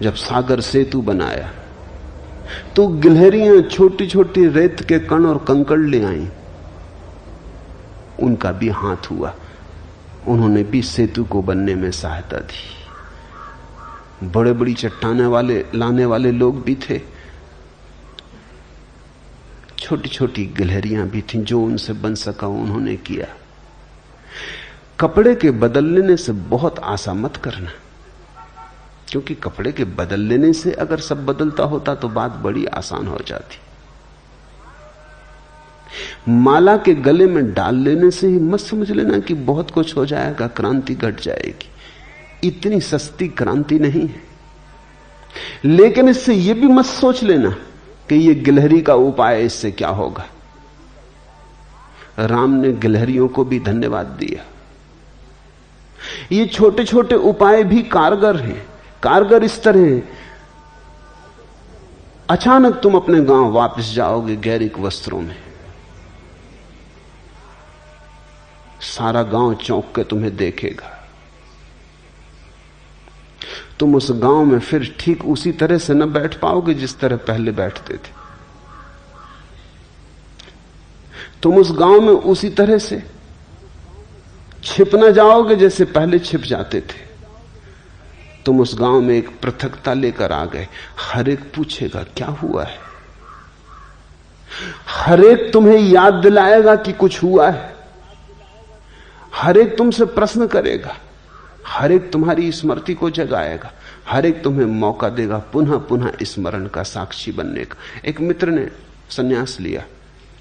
जब सागर सेतु बनाया, तो गिलहरियां छोटी छोटी रेत के कण और कंकड़ ले आईं। उनका भी हाथ हुआ, उन्होंने भी सेतु को बनने में सहायता दी। बड़े बड़ी चट्टाने वाले लाने वाले लोग भी थे, छोटी छोटी गिलहरियां भी थीं, जो उनसे बन सका उन्होंने किया। कपड़े के बदल लेने से बहुत आशा मत करना, क्योंकि कपड़े के बदल लेने से अगर सब बदलता होता तो बात बड़ी आसान हो जाती। माला के गले में डाल लेने से ही मत समझ लेना कि बहुत कुछ हो जाएगा, क्रांति घट जाएगी। इतनी सस्ती क्रांति नहीं है। लेकिन इससे यह भी मत सोच लेना कि यह गिलहरी का उपाय, इससे क्या होगा। राम ने गिलहरियों को भी धन्यवाद दिया। ये छोटे छोटे उपाय भी कारगर हैं। कारगर इस तरह है, अचानक तुम अपने गांव वापस जाओगे गैरिक वस्त्रों में, सारा गांव चौंक के तुम्हें देखेगा। तुम उस गांव में फिर ठीक उसी तरह से न बैठ पाओगे जिस तरह पहले बैठते थे। तुम उस गांव में उसी तरह से छिप न जाओगे जैसे पहले छिप जाते थे। तुम उस गांव में एक पृथकता लेकर आ गए। हर एक पूछेगा क्या हुआ है, हर एक तुम्हें याद दिलाएगा कि कुछ हुआ है, हर एक तुमसे प्रश्न करेगा, हर एक तुम्हारी स्मृति को जगाएगा, हर एक तुम्हें मौका देगा पुनः पुनः स्मरण का साक्षी बनने का। एक मित्र ने सन्यास लिया,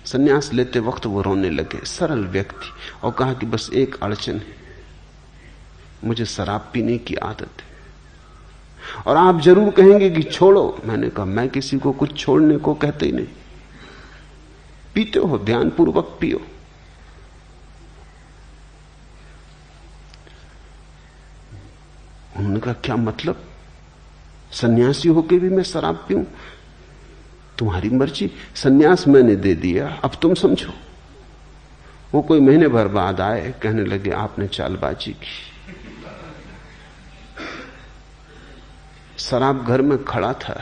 सन्यास लेते वक्त वो रोने लगे, सरल व्यक्ति, और कहा कि बस एक अड़चन है, मुझे शराब पीने की आदत है और आप जरूर कहेंगे कि छोड़ो। मैंने कहा मैं किसी को कुछ छोड़ने को कहते ही नहीं। पीते हो ध्यानपूर्वक पियो। उन्होंने कहा क्या मतलब, सन्यासी होके भी मैं शराब पीऊं? तुम्हारी मर्जी, सन्यास मैंने दे दिया, अब तुम समझो। वो कोई महीने भर बाद आए, कहने लगे आपने चालबाजी की। शराब घर में खड़ा था,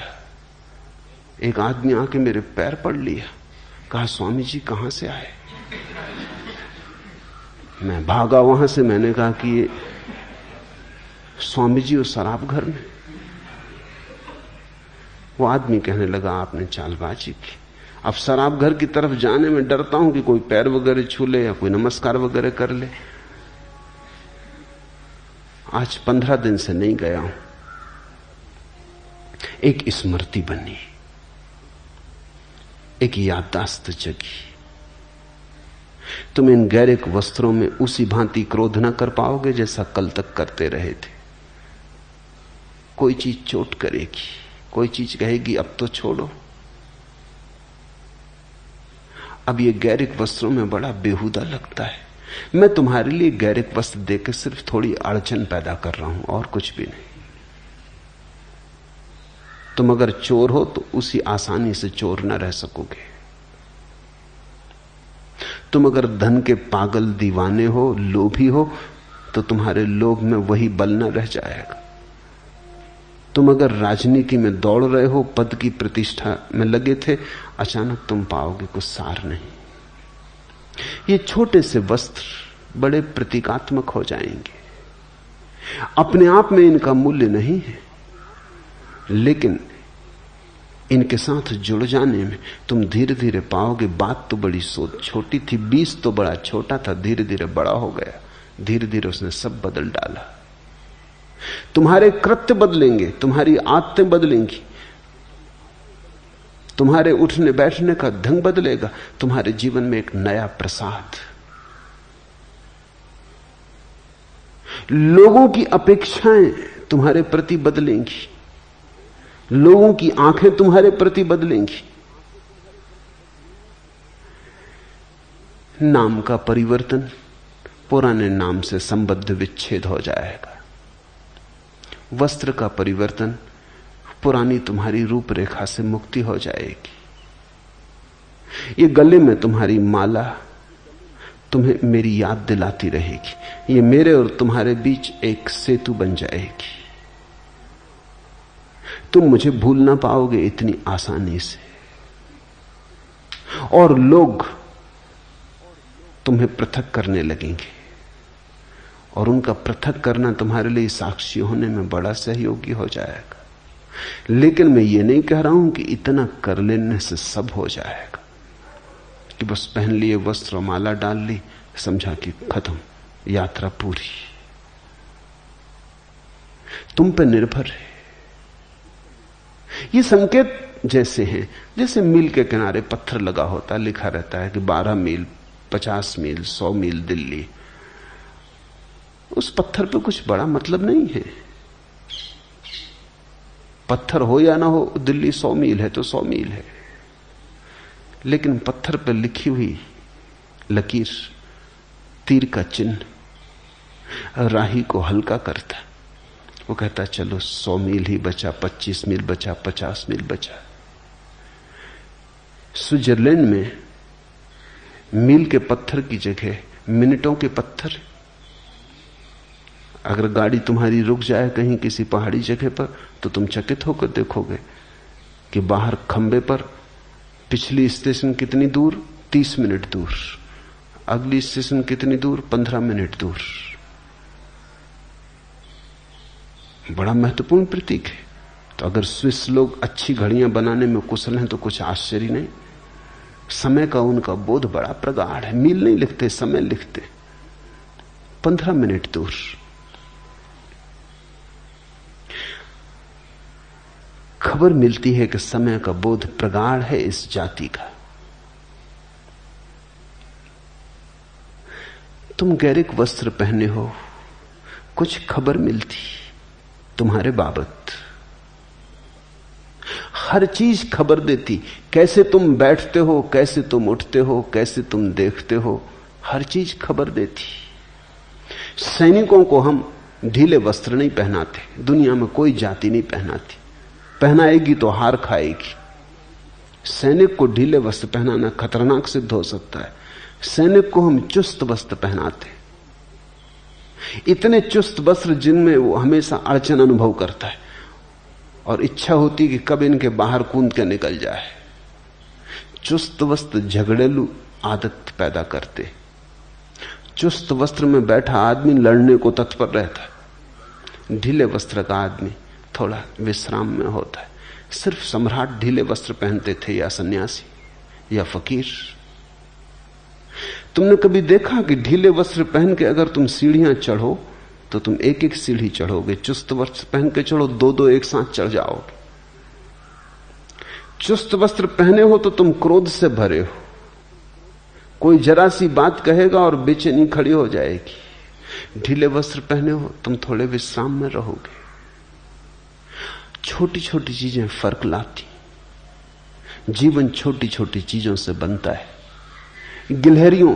एक आदमी आके मेरे पैर पड़ लिया, कहा स्वामी जी कहां से आए? मैं भागा वहां से। मैंने कहा कि ये स्वामी जी और शराब घर में। वो आदमी कहने लगा आपने चालबाजी की। अब शराब घर की तरफ जाने में डरता हूं कि कोई पैर वगैरह छू ले या कोई नमस्कार वगैरह कर ले। आज 15 दिन से नहीं गया हूं। एक स्मृति बनी, एक याददाश्त जगी। तुम इन गैरिक वस्त्रों में उसी भांति क्रोध न कर पाओगे जैसा कल तक करते रहे थे। कोई चीज चोट करेगी, कोई चीज कहेगी अब तो छोड़ो। अब ये गैरिक वस्त्रों में बड़ा बेहुदा लगता है। मैं तुम्हारे लिए गैरिक वस्त्र देकर सिर्फ थोड़ी अड़चन पैदा कर रहा हूं और कुछ भी नहीं। तुम अगर चोर हो तो उसी आसानी से चोर न रह सकोगे। तुम अगर धन के पागल दीवाने हो, लोभी हो, तो तुम्हारे लोभ में वही बल न रह जाएगा। तुम अगर राजनीति में दौड़ रहे हो, पद की प्रतिष्ठा में लगे थे, अचानक तुम पाओगे कुछ सार नहीं। ये छोटे से वस्त्र बड़े प्रतीकात्मक हो जाएंगे। अपने आप में इनका मूल्य नहीं है, लेकिन इनके साथ जुड़ जाने में तुम धीरे धीरे पाओगे बात तो बड़ी छोटी थी, बीज तो बड़ा छोटा था, धीरे धीरे बड़ा हो गया। धीरे धीरे उसने सब बदल डाला। तुम्हारे कृत्य बदलेंगे, तुम्हारी आदतें बदलेंगी, तुम्हारे उठने बैठने का ढंग बदलेगा, तुम्हारे जीवन में एक नया प्रसाद। लोगों की अपेक्षाएं तुम्हारे प्रति बदलेंगी, लोगों की आंखें तुम्हारे प्रति बदलेंगी। नाम का परिवर्तन, पुराने नाम से संबद्ध विच्छेद हो जाएगा। वस्त्र का परिवर्तन, पुरानी तुम्हारी रूपरेखा से मुक्ति हो जाएगी। ये गले में तुम्हारी माला तुम्हें मेरी याद दिलाती रहेगी। ये मेरे और तुम्हारे बीच एक सेतु बन जाएगी। तुम मुझे भूल ना पाओगे इतनी आसानी से, और लोग तुम्हें पृथक करने लगेंगे, और उनका पृथक करना तुम्हारे लिए साक्षी होने में बड़ा सहयोगी हो जाएगा। लेकिन मैं ये नहीं कह रहा हूं कि इतना कर लेने से सब हो जाएगा, कि बस पहन लिए वस्त्र, माला डाल ली, समझा कि खत्म, यात्रा पूरी। तुम पे निर्भर है। ये संकेत जैसे हैं, जैसे मील के किनारे पत्थर लगा होता, लिखा रहता है कि 12 मील, 50 मील, 100 मील दिल्ली। उस पत्थर पे कुछ बड़ा मतलब नहीं है। पत्थर हो या ना हो, दिल्ली 100 मील है तो 100 मील है। लेकिन पत्थर पर लिखी हुई लकीर, तीर का चिन्ह राही को हल्का करता। वो कहता चलो 100 मील ही बचा, 25 मील बचा, 50 मील बचा। स्विट्जरलैंड में मील के पत्थर की जगह मिनटों के पत्थर। अगर गाड़ी तुम्हारी रुक जाए कहीं किसी पहाड़ी जगह पर, तो तुम चकित होकर देखोगे कि बाहर खंबे पर पिछली स्टेशन कितनी दूर, 30 मिनट दूर, अगली स्टेशन कितनी दूर, 15 मिनट दूर। बड़ा महत्वपूर्ण प्रतीक है। तो अगर स्विस लोग अच्छी घड़ियां बनाने में कुशल हैं तो कुछ आश्चर्य नहीं। समय का उनका बोध बड़ा प्रगाढ़ है। मील नहीं लिखते, समय लिखते। 15 मिनट दूर। खबर मिलती है कि समय का बोध प्रगाढ़ है इस जाति का। तुम गैरिक वस्त्र पहने हो, कुछ खबर मिलती तुम्हारे बाबत। हर चीज खबर देती, कैसे तुम बैठते हो, कैसे तुम उठते हो, कैसे तुम देखते हो, हर चीज खबर देती। सैनिकों को हम ढीले वस्त्र नहीं पहनाते, दुनिया में कोई जाति नहीं पहनाती। पहनाएगी तो हार खाएगी। सैनिक को ढीले वस्त्र पहनाना खतरनाक सिद्ध हो सकता है। सैनिक को हम चुस्त वस्त्र पहनाते, इतने चुस्त वस्त्र जिनमें वो हमेशा अड़चन अनुभव करता है और इच्छा होती कि कब इनके बाहर कूद के निकल जाए। चुस्त वस्त्र झगड़ेलू आदत पैदा करते। चुस्त वस्त्र में बैठा आदमी लड़ने को तत्पर रहता है। ढीले वस्त्र का आदमी थोड़ा विश्राम में होता है। सिर्फ सम्राट ढीले वस्त्र पहनते थे, या सन्यासी या फकीर। तुमने कभी देखा कि ढीले वस्त्र पहन के अगर तुम सीढ़ियां चढ़ो तो तुम एक एक सीढ़ी चढ़ोगे। चुस्त वस्त्र पहन के चढ़ो, दो दो एक साथ चढ़ जाओगे। चुस्त वस्त्र पहने हो तो तुम क्रोध से भरे हो। कोई जरा सी बात कहेगा और बेचैनी खड़ी हो जाएगी। ढीले वस्त्र पहने हो तुम थोड़े विश्राम में रहोगे। छोटी छोटी चीजें फर्क लाती। जीवन छोटी छोटी चीजों से बनता है। गिलहरियों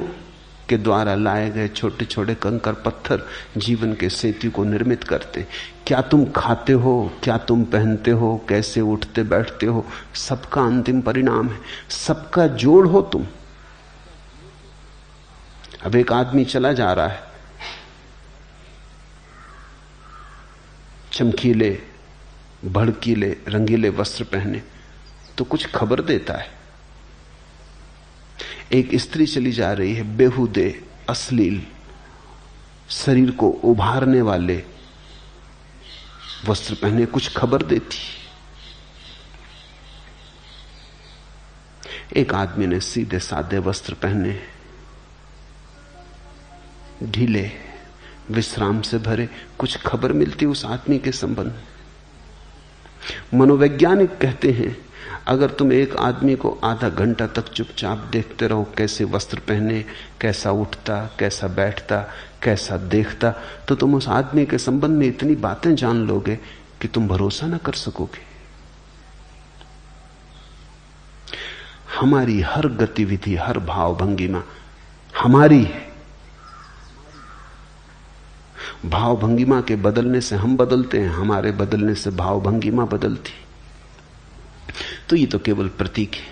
के द्वारा लाए गए छोटे छोटे कंकर पत्थर जीवन के सेतु को निर्मित करते। क्या तुम खाते हो, क्या तुम पहनते हो, कैसे उठते बैठते हो, सबका अंतिम परिणाम है। सबका जोड़ हो तुम। अब एक आदमी चला जा रहा है, चमकीले भड़कीले रंगीले वस्त्र पहने, तो कुछ खबर देता है। एक स्त्री चली जा रही है, बेहुदे अश्लील शरीर को उभारने वाले वस्त्र पहने, कुछ खबर देती। एक आदमी ने सीधे सादे वस्त्र पहने, ढीले विश्राम से भरे, कुछ खबर मिलती उस आदमी के संबंध में। मनोवैज्ञानिक कहते हैं अगर तुम एक आदमी को आधा घंटा तक चुपचाप देखते रहो, कैसे वस्त्र पहने, कैसा उठता, कैसा बैठता, कैसा देखता, तो तुम उस आदमी के संबंध में इतनी बातें जान लोगे कि तुम भरोसा ना कर सकोगे। हमारी हर गतिविधि, हर भाव भंगिमा हमारी है। भाव भंगिमा के बदलने से हम बदलते हैं, हमारे बदलने से भाव भंगिमा बदलती। तो ये तो केवल प्रतीक है,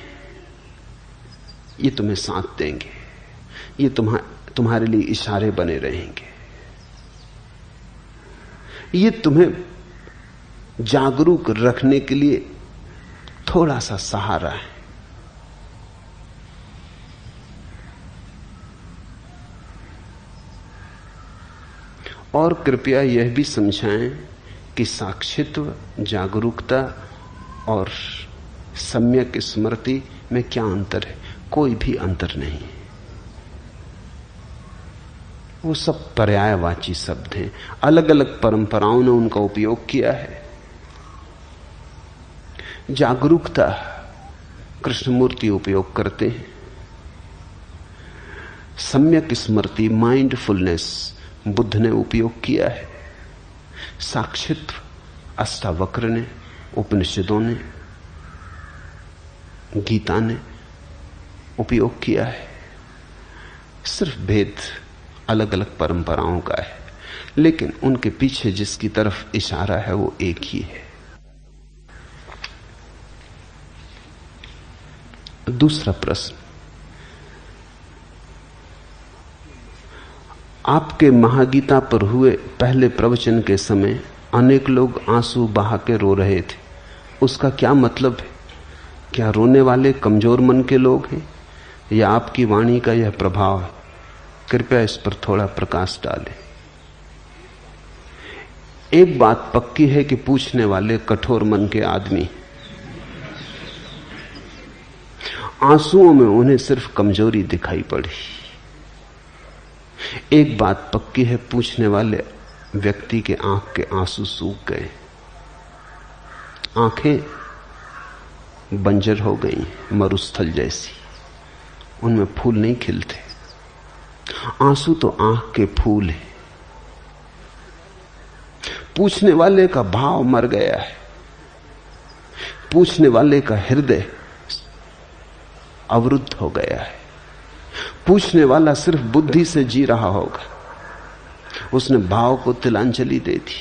ये तुम्हें साथ देंगे, ये तुम्हारे लिए इशारे बने रहेंगे, ये तुम्हें जागरूक रखने के लिए थोड़ा सा सहारा है। और कृपया यह भी समझाएं कि साक्षित्व, जागरूकता और सम्यक स्मृति में क्या अंतर है। कोई भी अंतर नहीं, वो सब पर्यायवाची शब्द हैं। अलग अलग परंपराओं ने उनका उपयोग किया है। जागरूकता कृष्णमूर्ति उपयोग करते हैं, सम्यक स्मृति, माइंडफुलनेस बुद्ध ने उपयोग किया है, साक्षित्व अष्टावक्र ने, उपनिषदों ने, गीता ने उपयोग किया है। सिर्फ भेद अलग अलग परंपराओं का है, लेकिन उनके पीछे जिसकी तरफ इशारा है वो एक ही है। दूसरा प्रश्न, आपके महागीता पर हुए पहले प्रवचन के समय अनेक लोग आंसू बहा के रो रहे थे, उसका क्या मतलब है? क्या रोने वाले कमजोर मन के लोग हैं या आपकी वाणी का यह प्रभाव है? कृपया इस पर थोड़ा प्रकाश डालें। एक बात पक्की है कि पूछने वाले कठोर मन के आदमी, आंसुओं में उन्हें सिर्फ कमजोरी दिखाई पड़ी। एक बात पक्की है, पूछने वाले व्यक्ति के आंख के आंसू सूख गए, आंखें बंजर हो गई, मरुस्थल जैसी, उनमें फूल नहीं खिलते। आंसू तो आंख के फूल है। पूछने वाले का भाव मर गया है, पूछने वाले का हृदय अवरुद्ध हो गया है। पूछने वाला सिर्फ बुद्धि से जी रहा होगा, उसने भाव को तिलांजलि दे दी,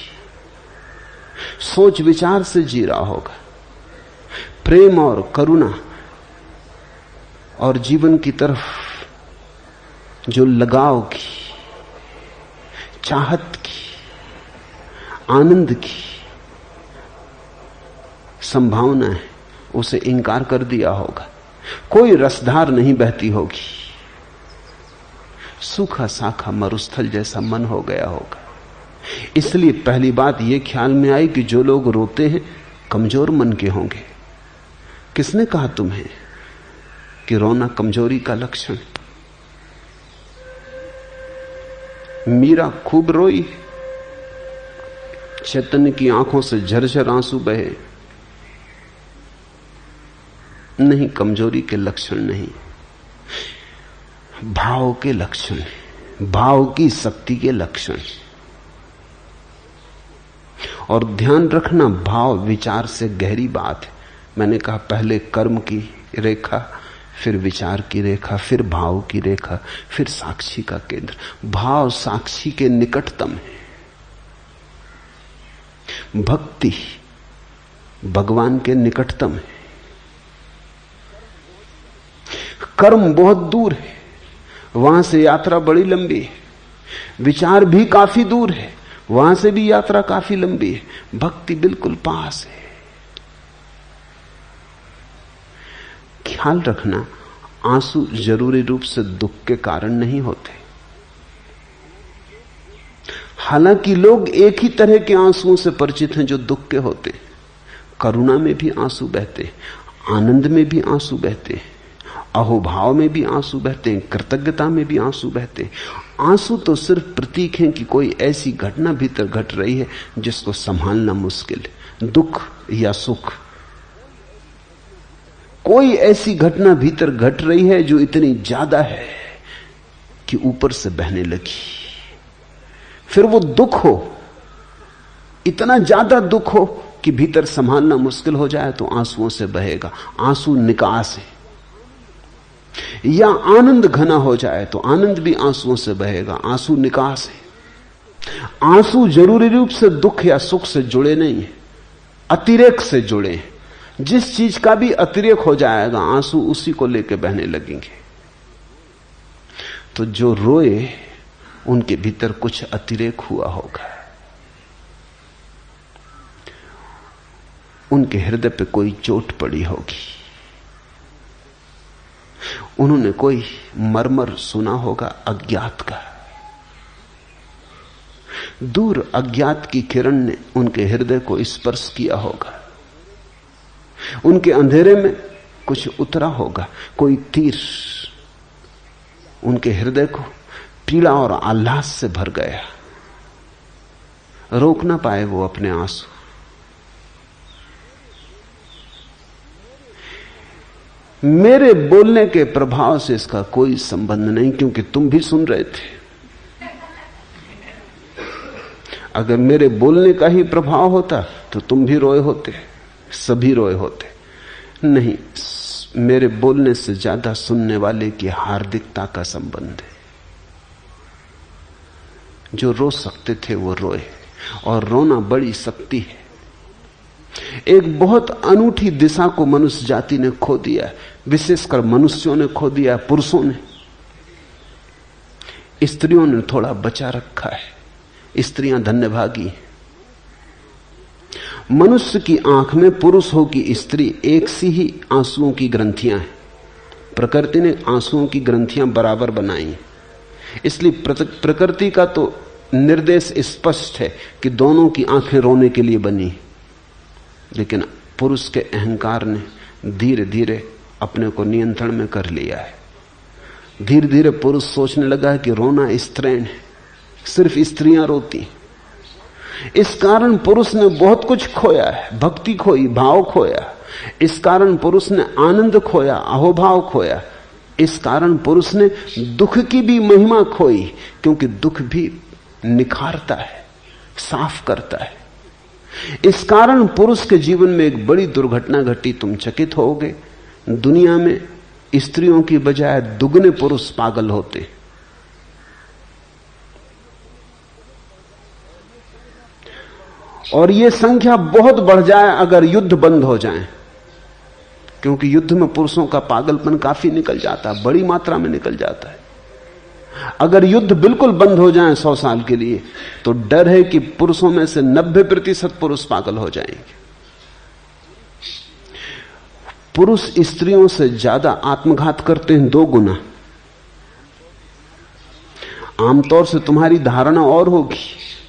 सोच विचार से जी रहा होगा। प्रेम और करुणा और जीवन की तरफ जो लगाव की, चाहत की, आनंद की संभावना है, उसे इंकार कर दिया होगा। कोई रसधार नहीं बहती होगी, सूखा साखा मरुस्थल जैसा मन हो गया होगा। इसलिए पहली बात यह ख्याल में आई कि जो लोग रोते हैं कमजोर मन के होंगे। किसने कहा तुम्हें कि रोना कमजोरी का लक्षण? मीरा खूब रोई, चैतन्य की आंखों से झरझर आंसू बहे। नहीं, कमजोरी के लक्षण नहीं, भाव के लक्षण, भाव की शक्ति के लक्षण। और ध्यान रखना, भाव विचार से गहरी बात है। मैंने कहा पहले कर्म की रेखा, फिर विचार की रेखा, फिर भाव की रेखा, फिर साक्षी का केंद्र। भाव साक्षी के निकटतम है, भक्ति भगवान के निकटतम है, कर्म बहुत दूर है, वहां से यात्रा बड़ी लंबी है, विचार भी काफी दूर है, वहां से भी यात्रा काफी लंबी है, भक्ति बिल्कुल पास है। ख्याल रखना, आंसू जरूरी रूप से दुख के कारण नहीं होते। हालांकि लोग एक ही तरह के आंसुओं से परिचित हैं जो दुख के होते। करुणा में भी आंसू बहते, आनंद में भी आंसू बहते, अहोभाव में भी आंसू बहते हैं, कृतज्ञता में भी आंसू बहते हैं। आंसू तो सिर्फ प्रतीक हैं कि कोई ऐसी घटना भीतर घट रही है जिसको संभालना मुश्किल है। दुख या सुख, कोई ऐसी घटना भीतर घट रही है जो इतनी ज्यादा है कि ऊपर से बहने लगी। फिर वो दुख हो, इतना ज्यादा दुख हो कि भीतर संभालना मुश्किल हो जाए तो आंसुओं से बहेगा। आंसू निकास है। या आनंद घना हो जाए तो आनंद भी आंसुओं से बहेगा। आंसू निकास है। आंसू जरूरी रूप से दुख या सुख से जुड़े नहीं है, अतिरेक से जुड़े हैं। जिस चीज का भी अतिरेक हो जाएगा आंसू उसी को लेकर बहने लगेंगे। तो जो रोए उनके भीतर कुछ अतिरेक हुआ होगा, उनके हृदय पे कोई चोट पड़ी होगी, उन्होंने कोई मर्मर सुना होगा अज्ञात का। दूर अज्ञात की किरण ने उनके हृदय को स्पर्श किया होगा। उनके अंधेरे में कुछ उतरा होगा, कोई तीर उनके हृदय को पीड़ा और आह्लाद से भर गया। रोक ना पाए वो अपने आंसू। मेरे बोलने के प्रभाव से इसका कोई संबंध नहीं, क्योंकि तुम भी सुन रहे थे। अगर मेरे बोलने का ही प्रभाव होता तो तुम भी रोए होते, सभी रोए होते। नहीं, मेरे बोलने से ज्यादा सुनने वाले की हार्दिकता का संबंध है। जो रो सकते थे वो रोए, और रोना बड़ी शक्ति है। एक बहुत अनूठी दिशा को मनुष्य जाति ने खो दिया, विशेषकर मनुष्यों ने खो दिया, पुरुषों ने। स्त्रियों ने थोड़ा बचा रखा है। स्त्रियां धन्यभागी। मनुष्य की आंख में पुरुष हो कि स्त्री एक सी ही आंसुओं की ग्रंथियां हैं। प्रकृति ने आंसुओं की ग्रंथियां बराबर बनाई, इसलिए प्रकृति का तो निर्देश स्पष्ट है कि दोनों की आंखें रोने के लिए बनी। लेकिन पुरुष के अहंकार ने धीरे धीरे अपने को नियंत्रण में कर लिया है। धीरे धीरे पुरुष सोचने लगा है कि रोना स्त्रैण है, सिर्फ स्त्रियां रोती। इस कारण पुरुष ने बहुत कुछ खोया है, भक्ति खोई, भाव खोया। इस कारण पुरुष ने आनंद खोया, अहोभाव खोया। इस कारण पुरुष ने दुख की भी महिमा खोई, क्योंकि दुख भी निखारता है, साफ करता है। इस कारण पुरुष के जीवन में एक बड़ी दुर्घटना घटी। तुम चकित होगे, दुनिया में स्त्रियों की बजाय दुगने पुरुष पागल होते। और यह संख्या बहुत बढ़ जाए अगर युद्ध बंद हो जाए, क्योंकि युद्ध में पुरुषों का पागलपन काफी निकल जाता है, बड़ी मात्रा में निकल जाता है। अगर युद्ध बिल्कुल बंद हो जाए 100 साल के लिए, तो डर है कि पुरुषों में से 90% पुरुष पागल हो जाएंगे। पुरुष स्त्रियों से ज्यादा आत्मघात करते हैं 2 गुना। आमतौर से तुम्हारी धारणा और होगी,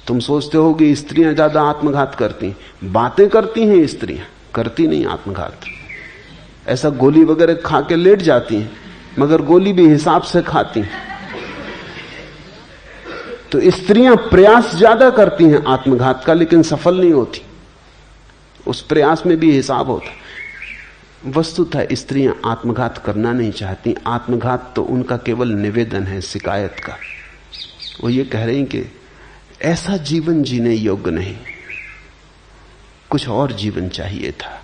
तुम सोचते हो कि स्त्रियां ज्यादा आत्मघात करती, बातें करती हैं स्त्रियां, करती नहीं आत्मघात। ऐसा गोली वगैरह खा के लेट जाती हैं, मगर गोली भी हिसाब से खाती हैं। तो स्त्रियां प्रयास ज्यादा करती हैं आत्मघात का, लेकिन सफल नहीं होती। उस प्रयास में भी हिसाब होता। वस्तुतः स्त्रियां आत्मघात करना नहीं चाहती। आत्मघात तो उनका केवल निवेदन है, शिकायत का। वो ये कह रही कि ऐसा जीवन जीने योग्य नहीं, कुछ और जीवन चाहिए था।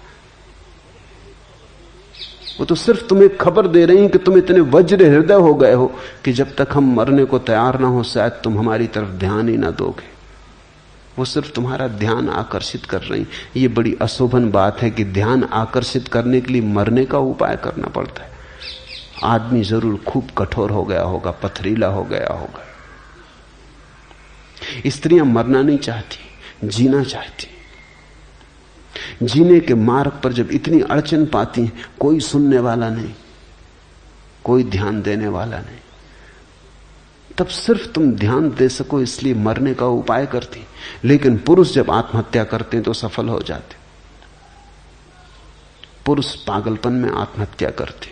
वो तो सिर्फ तुम्हें खबर दे रही हैं कि तुम इतने वज्र हृदय हो गए हो कि जब तक हम मरने को तैयार ना हो शायद तुम हमारी तरफ ध्यान ही ना दोगे। वो सिर्फ तुम्हारा ध्यान आकर्षित कर रही। ये बड़ी अशोभन बात है कि ध्यान आकर्षित करने के लिए मरने का उपाय करना पड़ता है। आदमी जरूर खूब कठोर हो गया होगा, पथरीला हो गया होगा। स्त्रियां मरना नहीं चाहती, जीना चाहती। जीने के मार्ग पर जब इतनी अड़चन पाती हैं, कोई सुनने वाला नहीं, कोई ध्यान देने वाला नहीं, तब सिर्फ तुम ध्यान दे सको इसलिए मरने का उपाय करती। लेकिन पुरुष जब आत्महत्या करते हैं तो सफल हो जाते। पुरुष पागलपन में आत्महत्या करते।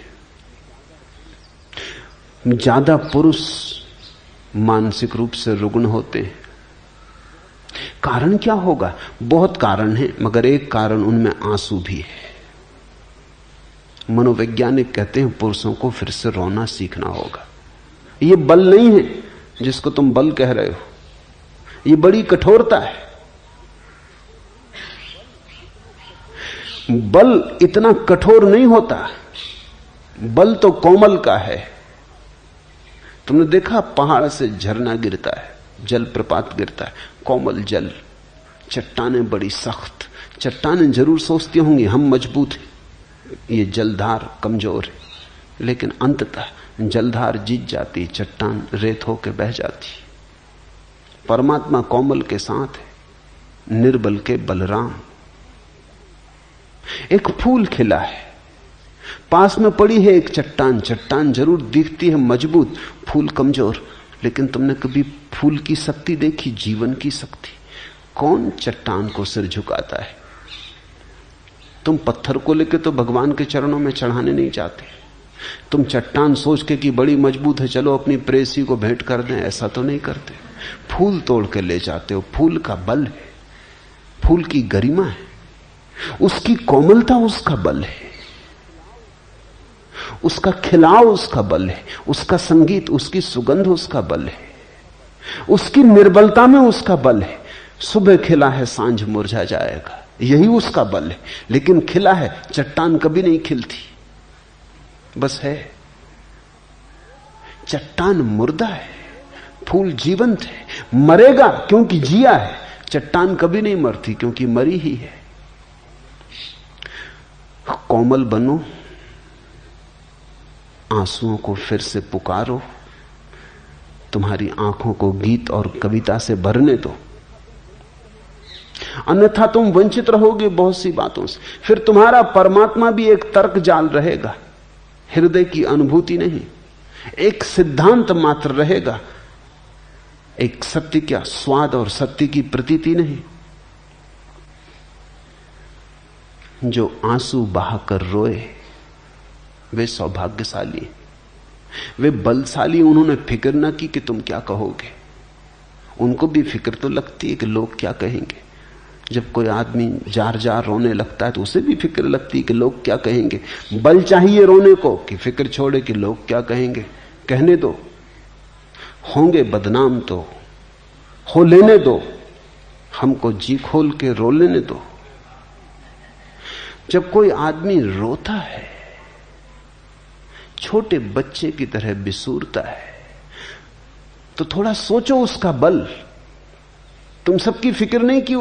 ज्यादा पुरुष मानसिक रूप से रुग्ण होते हैं। कारण क्या होगा? बहुत कारण है, मगर एक कारण उनमें आंसू भी है। मनोवैज्ञानिक कहते हैं पुरुषों को फिर से रोना सीखना होगा। ये बल नहीं है जिसको तुम बल कह रहे हो, ये बड़ी कठोरता है। बल इतना कठोर नहीं होता, बल तो कोमल का है। तुमने देखा पहाड़ से झरना गिरता है, जल प्रपात गिरता है, कोमल जल। चट्टानें बड़ी सख्त, चट्टानें जरूर सोचती होंगी हम मजबूत हैं, ये जलधार कमजोर है, लेकिन अंततः जलधार जीत जाती, चट्टान रेत होकर बह जाती। परमात्मा कोमल के साथ है, निर्बल के बलराम। एक फूल खिला है, पास में पड़ी है एक चट्टान, चट्टान जरूर दिखती है मजबूत, फूल कमजोर, लेकिन तुमने कभी फूल की शक्ति देखी, जीवन की शक्ति? कौन चट्टान को सिर झुकाता है? तुम पत्थर को लेकर तो भगवान के चरणों में चढ़ाने नहीं जाते, तुम चट्टान सोच के कि बड़ी मजबूत है, चलो अपनी प्रेसी को भेंट कर दें, ऐसा तो नहीं करते। फूल तोड़ के ले जाते हो, फूल का बल है, फूल की गरिमा है, उसकी कोमलता उसका बल है, उसका खिलाव उसका बल है, उसका संगीत, उसकी सुगंध उसका बल है, उसकी निर्बलता में उसका बल है। सुबह खिला है, सांझ मुरझा जाएगा, यही उसका बल है। लेकिन खिला है, चट्टान कभी नहीं खिलती, बस है। चट्टान मुर्दा है, फूल जीवंत है, मरेगा क्योंकि जिया है। चट्टान कभी नहीं मरती क्योंकि मरी ही है। कोमल बनो, आंसुओं को फिर से पुकारो, तुम्हारी आंखों को गीत और कविता से भरने दो, अन्यथा तुम वंचित रहोगे बहुत सी बातों से। फिर तुम्हारा परमात्मा भी एक तर्क जाल रहेगा, हृदय की अनुभूति नहीं, एक सिद्धांत मात्र रहेगा, एक सत्य का स्वाद और सत्य की प्रतीति नहीं। जो आंसू बहाकर रोए वे सौभाग्यशाली, वे बलशाली। उन्होंने फिक्र ना की कि तुम क्या कहोगे। उनको भी फिक्र तो लगती है कि लोग क्या कहेंगे। जब कोई आदमी जार जार रोने लगता है तो उसे भी फिक्र लगती है कि लोग क्या कहेंगे। बल चाहिए रोने को कि फिक्र छोड़े कि लोग क्या कहेंगे। कहने दो, होंगे बदनाम तो हो लेने दो, हमको जी खोल के रो लेने दो। जब कोई आदमी रोता है, छोटे बच्चे की तरह बिसूरता है, तो थोड़ा सोचो उसका बल। तुम सबकी फिक्र नहीं की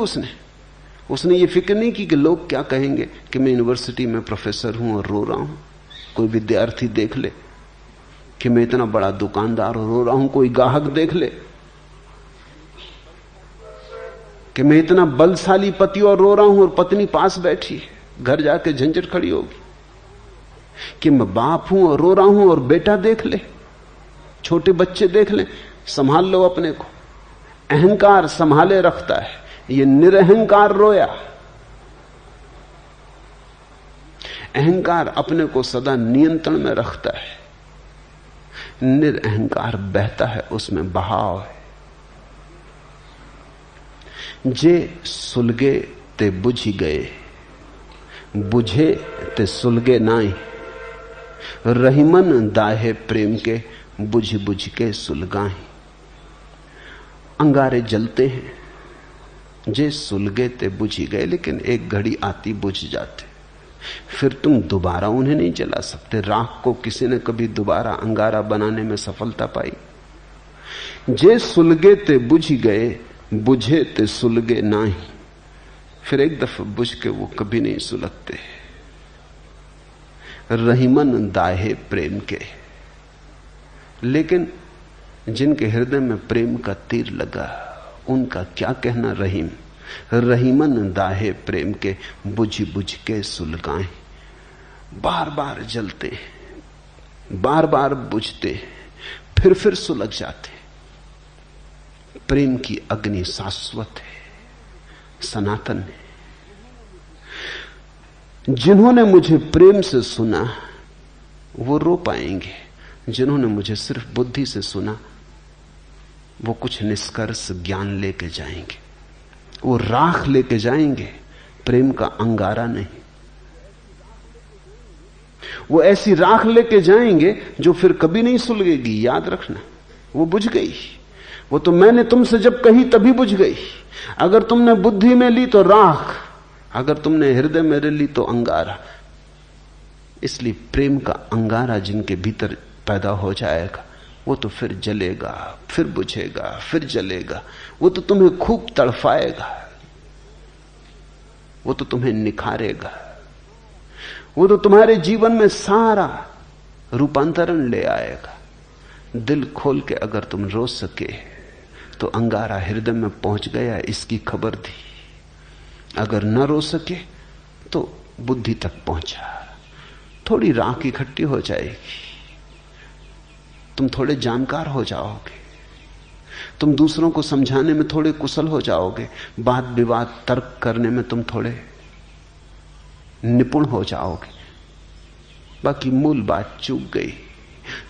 उसने ये फिक्र नहीं की कि लोग क्या कहेंगे कि मैं यूनिवर्सिटी में प्रोफेसर हूं और रो रहा हूं, कोई विद्यार्थी देख ले, कि मैं इतना बड़ा दुकानदार और रो रहा हूं, कोई ग्राहक देख ले, कि मैं इतना बलशाली पति और रो रहा हूं और पत्नी पास बैठी, घर जाके झंझट खड़ी होगी, कि मैं बाप हूं और रो रहा हूं और बेटा देख ले, छोटे बच्चे देख ले। संभाल लो अपने को। अहंकार संभाले रखता है, ये निरअहंकार रोया। अहंकार अपने को सदा नियंत्रण में रखता है, निरअहंकार बहता है, उसमें बहाव है। जे सुलगे ते बुझी गए, बुझे ते सुलगे नाई, रहीमन दाहे प्रेम के, बुझ बुझ के सुलगाई। अंगारे जलते हैं, जे सुलगे ते बुझी गए, लेकिन एक घड़ी आती बुझ जाते, फिर तुम दोबारा उन्हें नहीं जला सकते। राख को किसी ने कभी दोबारा अंगारा बनाने में सफलता पाई? जे सुलगे ते बुझी गए, बुझे ते सुलगे नाही, फिर एक दफा बुझ के वो कभी नहीं सुलगते। रहीमन दाहे प्रेम के, लेकिन जिनके हृदय में प्रेम का तीर लगा उनका क्या कहना। रहीम, रहीमन दाहे प्रेम के, बुझ बुझ के सुलगाएं। बार बार जलते, बार बार बुझते, फिर सुलग जाते। प्रेम की अग्नि शाश्वत है, सनातन है। जिन्होंने मुझे प्रेम से सुना वो रो पाएंगे, जिन्होंने मुझे सिर्फ बुद्धि से सुना वो कुछ निष्कर्ष ज्ञान लेके जाएंगे, वो राख लेके जाएंगे, प्रेम का अंगारा नहीं। वो ऐसी राख लेके जाएंगे जो फिर कभी नहीं सुलगेगी, याद रखना। वो बुझ गई, वो तो मैंने तुमसे जब कही तभी बुझ गई। अगर तुमने बुद्धि में ली तो राख, अगर तुमने हृदय में ली तो अंगारा। इसलिए प्रेम का अंगारा जिनके भीतर पैदा हो जाएगा वो तो फिर जलेगा, फिर बुझेगा, फिर जलेगा। वो तो तुम्हें खूब तड़फाएगा, वो तो तुम्हें निखारेगा, वो तो तुम्हारे जीवन में सारा रूपांतरण ले आएगा। दिल खोल के अगर तुम रो सके तो अंगारा हृदय में पहुंच गया इसकी खबर दी। अगर न रो सके तो बुद्धि तक पहुंचा। थोड़ी राख इकट्ठी हो जाएगी, तुम थोड़े जानकार हो जाओगे, तुम दूसरों को समझाने में थोड़े कुशल हो जाओगे, वाद विवाद तर्क करने में तुम थोड़े निपुण हो जाओगे। बाकी मूल बात चूक गई।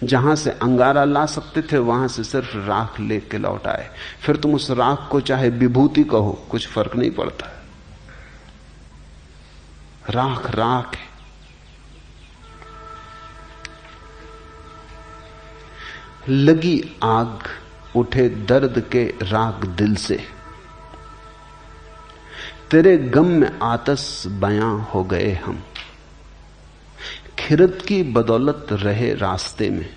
जहां से अंगारा ला सकते थे वहां से सिर्फ राख लेके लौट आए। फिर तुम उस राख को चाहे विभूति कहो, कुछ फर्क नहीं पड़ता। राख राख है। लगी आग उठे दर्द के राग दिल से, तेरे गम में आतस बयां हो गए हम। खिरत की बदौलत रहे रास्ते में,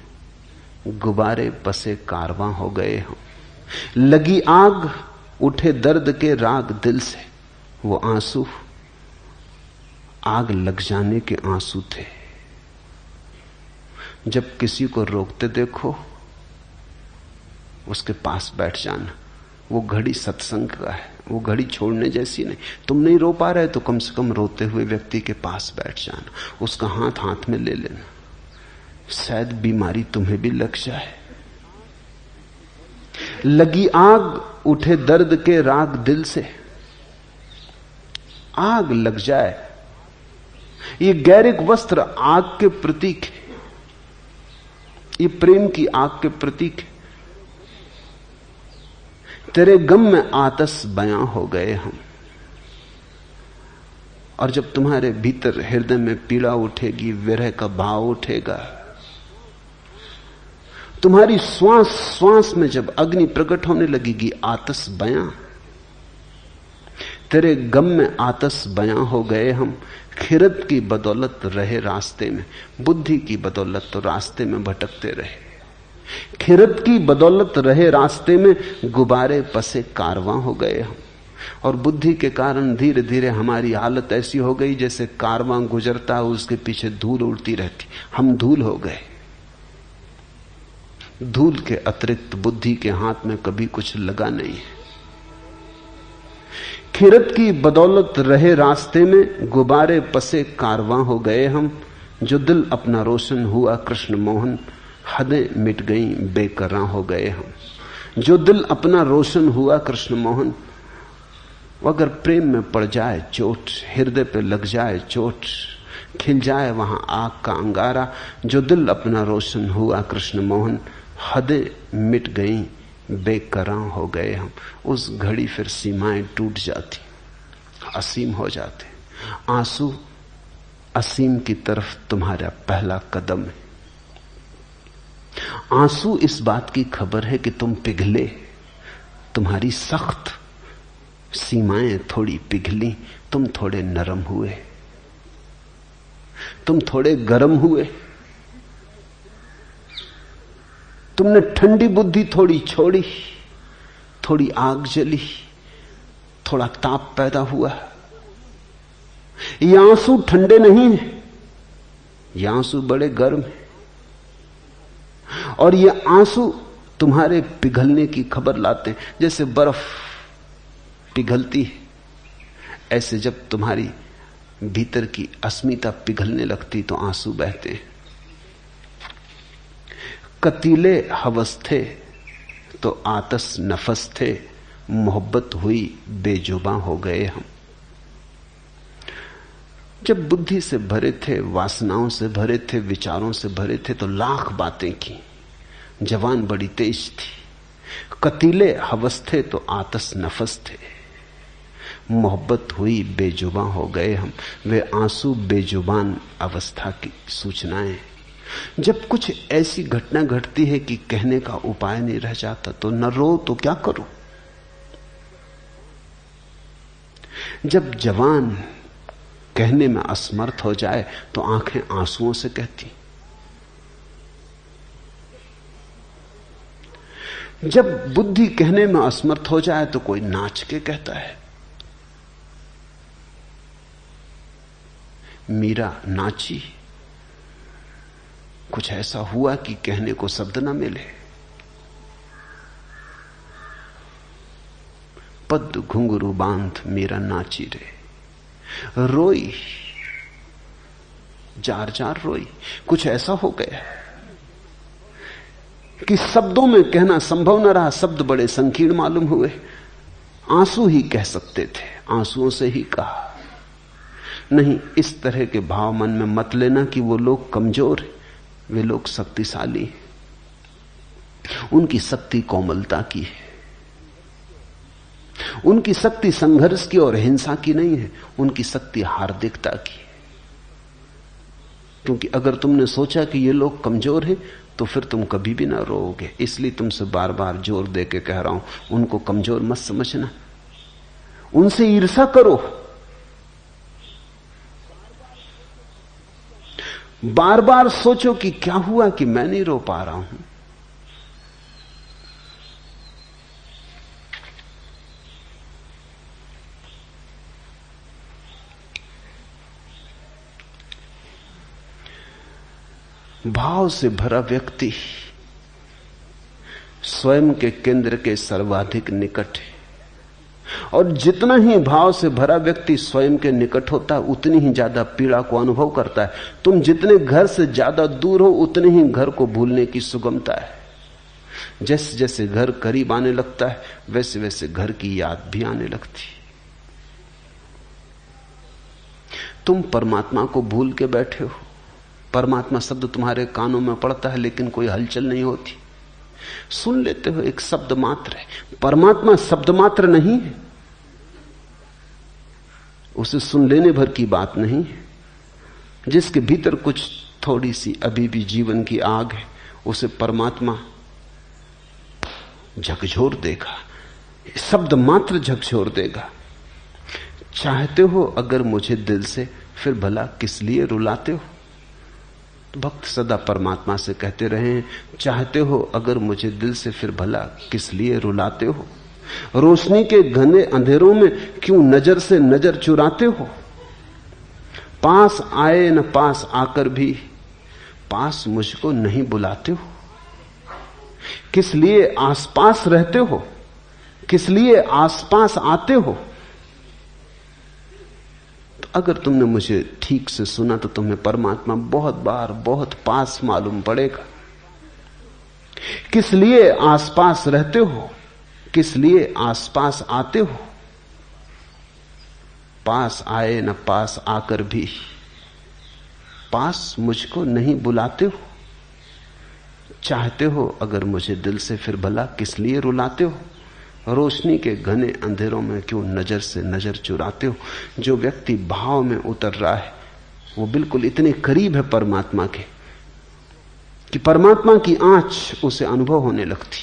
गुब्बारे बसे कारवां हो गए हम। लगी आग उठे दर्द के राग दिल से, वो आंसू आग लग जाने के आंसू थे। जब किसी को रोकते देखो उसके पास बैठ जाना। वो घड़ी सत्संग का है, वो घड़ी छोड़ने जैसी नहीं। तुम नहीं रो पा रहे तो कम से कम रोते हुए व्यक्ति के पास बैठ जाना, उसका हाथ हाथ में ले लेना। शायद बीमारी तुम्हें भी लग जाए। लगी आग उठे दर्द के राग दिल से, आग लग जाए। ये गैरिक वस्त्र आग के प्रतीक है, ये प्रेम की आग के प्रतीक है। तेरे गम में आतस बयां हो गए हम। और जब तुम्हारे भीतर हृदय में पीड़ा उठेगी, विरह का भाव उठेगा, तुम्हारी श्वास श्वास में जब अग्नि प्रकट होने लगेगी, आतस बयां। तेरे गम में आतस बयां हो गए हम। खिरत की बदौलत रहे रास्ते में, बुद्धि की बदौलत तो रास्ते में भटकते रहे। खिरत की बदौलत रहे रास्ते में, गुब्बारे पसे कारवां हो गए हम। और बुद्धि के कारण धीरे धीरे हमारी हालत ऐसी हो गई जैसे कारवां गुजरता है, उसके पीछे धूल उड़ती रहती। हम धूल हो गए। धूल के अतिरिक्त बुद्धि के हाथ में कभी कुछ लगा नहीं है। खिरत की बदौलत रहे रास्ते में, गुब्बारे पसे कारवां हो गए हम। जो दिल अपना रोशन हुआ कृष्ण मोहन, हदें मिट गई बेकरां हो गए हम। जो दिल अपना रोशन हुआ कृष्ण मोहन, वो अगर प्रेम में पड़ जाए चोट, हृदय पे लग जाए चोट, खिल जाए वहां आग का अंगारा। जो दिल अपना रोशन हुआ कृष्ण मोहन, हदें मिट गई बेकरां हो गए हम। उस घड़ी फिर सीमाएं टूट जाती, असीम हो जाते। आंसू असीम की तरफ तुम्हारा पहला कदम है। आंसू इस बात की खबर है कि तुम पिघले, तुम्हारी सख्त सीमाएं थोड़ी पिघली, तुम थोड़े नरम हुए, तुम थोड़े गर्म हुए, तुमने ठंडी बुद्धि थोड़ी छोड़ी, थोड़ी आग जली, थोड़ा ताप पैदा हुआ। ये आंसू ठंडे नहीं है, ये आंसू बड़े गर्म है। और ये आंसू तुम्हारे पिघलने की खबर लाते हैं। जैसे बर्फ पिघलती है, ऐसे जब तुम्हारी भीतर की अस्मिता पिघलने लगती तो आंसू बहते हैं। कतीले हवस थे तो आतस नफस थे, मोहब्बत हुई बेजुबां हो गए हम। जब बुद्धि से भरे थे, वासनाओं से भरे थे, विचारों से भरे थे तो लाख बातें की। जवान बड़ी तेज थी। कतीले हवस थे तो आतस नफस थे, मोहब्बत हुई बेजुबान हो गए हम। वे आंसू बेजुबान अवस्था की सूचनाएं। जब कुछ ऐसी घटना घटती है कि कहने का उपाय नहीं रह जाता तो न रो तो क्या करो। जब जवान कहने में असमर्थ हो जाए तो आंखें आंसुओं से कहती। जब बुद्धि कहने में असमर्थ हो जाए तो कोई नाच के कहता है। मीरा नाची, कुछ ऐसा हुआ कि कहने को शब्द ना मिले। पद घुंघरू बांध मीरा नाची रे, रोई, जार जार रोई। कुछ ऐसा हो गया कि शब्दों में कहना संभव न रहा। शब्द बड़े संकीर्ण मालूम हुए। आंसू ही कह सकते थे, आंसुओं से ही कहा। नहीं, इस तरह के भाव मन में मत लेना कि वो लोग कमजोर हैं। वे लोग शक्तिशाली हैं। उनकी शक्ति कोमलता की है। उनकी शक्ति संघर्ष की और हिंसा की नहीं है। उनकी शक्ति हार्दिकता की है। क्योंकि अगर तुमने सोचा कि ये लोग कमजोर हैं तो फिर तुम कभी भी ना रोओगे। इसलिए तुमसे बार बार जोर दे के कह रहा हूं, उनको कमजोर मत समझना, उनसे ईर्ष्या करो। बार बार सोचो कि क्या हुआ कि मैं नहीं रो पा रहा हूं। भाव से भरा व्यक्ति स्वयं के केंद्र के सर्वाधिक निकट है। और जितना ही भाव से भरा व्यक्ति स्वयं के निकट होता है उतनी ही ज्यादा पीड़ा को अनुभव करता है। तुम जितने घर से ज्यादा दूर हो उतने ही घर को भूलने की सुगमता है। जैसे जैसे घर करीब आने लगता है वैसे वैसे घर की याद भी आने लगती। तुम परमात्मा को भूल के बैठे हो। परमात्मा शब्द तुम्हारे कानों में पड़ता है लेकिन कोई हलचल नहीं होती। सुन लेते हो, एक शब्द मात्र है। परमात्मा शब्द मात्र नहीं है। उसे सुन लेने भर की बात नहीं है। जिसके भीतर कुछ थोड़ी सी अभी भी जीवन की आग है उसे परमात्मा झकझोर देगा। शब्द मात्र झकझोर देगा। चाहते हो अगर मुझे दिल से, फिर भला किस लिए रुलाते हो। भक्त सदा परमात्मा से कहते रहे, चाहते हो अगर मुझे दिल से, फिर भला किस लिए रुलाते हो। रोशनी के घने अंधेरों में क्यों नजर से नजर चुराते हो। पास आए न पास आकर भी पास मुझको नहीं बुलाते हो। किस लिए आसपास रहते हो, किस लिए आसपास आते हो। अगर तुमने मुझे ठीक से सुना तो तुम्हें परमात्मा बहुत बार बहुत पास मालूम पड़ेगा। किस लिए आसपास रहते हो, किस लिए आसपास आते हो। पास आए न पास आकर भी पास मुझको नहीं बुलाते हो। चाहते हो अगर मुझे दिल से, फिर भला किस लिए रुलाते हो। रोशनी के घने अंधेरों में क्यों नजर से नजर चुराते हो। जो व्यक्ति भाव में उतर रहा है वो बिल्कुल इतने करीब है परमात्मा के कि परमात्मा की आंच उसे अनुभव होने लगती,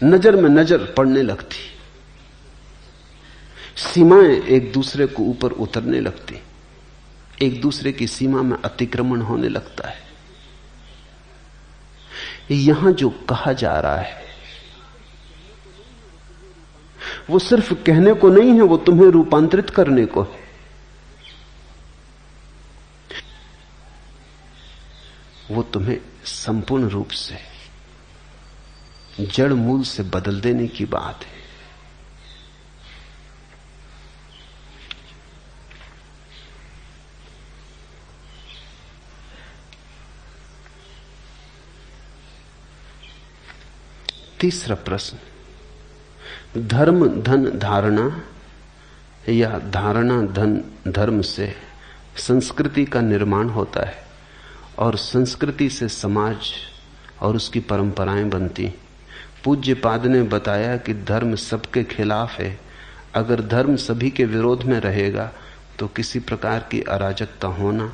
नजर में नजर पड़ने लगती, सीमाएं एक दूसरे को ऊपर उतरने लगती, एक दूसरे की सीमा में अतिक्रमण होने लगता है। यहां जो कहा जा रहा है वो सिर्फ कहने को नहीं है, वो तुम्हें रूपांतरित करने को है। वो तुम्हें संपूर्ण रूप से जड़ मूल से बदल देने की बात है। तीसरा प्रश्न, धर्म धन धारणा या धारणा धन धर्म से संस्कृति का निर्माण होता है और संस्कृति से समाज और उसकी परंपराएं बनती। पूज्यपाद ने बताया कि धर्म सबके खिलाफ है। अगर धर्म सभी के विरोध में रहेगा तो किसी प्रकार की अराजकता होना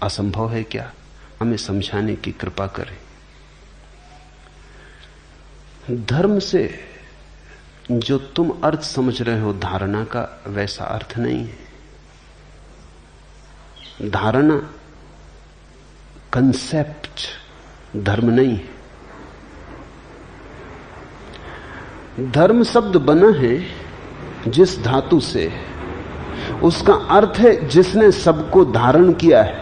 असंभव है क्या? हमें समझाने की कृपा करें। धर्म से जो तुम अर्थ समझ रहे हो धारणा का, वैसा अर्थ नहीं है। धारणा कंसेप्ट धर्म नहीं है। धर्म शब्द बना है जिस धातु से, उसका अर्थ है जिसने सबको धारण किया है,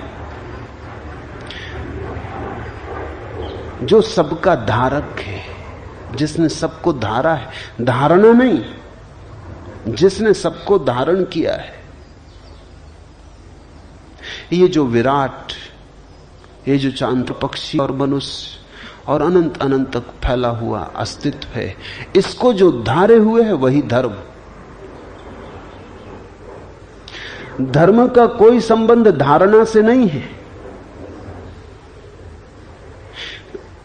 जो सबका धारक है, जिसने सबको धारा है। धारणा नहीं, जिसने सबको धारण किया है। ये जो विराट, ये जो चांद्र पक्षी और मनुष्य और अनंत अनंत तक फैला हुआ अस्तित्व है, इसको जो धारे हुए है वही धर्म। धर्म का कोई संबंध धारणा से नहीं है।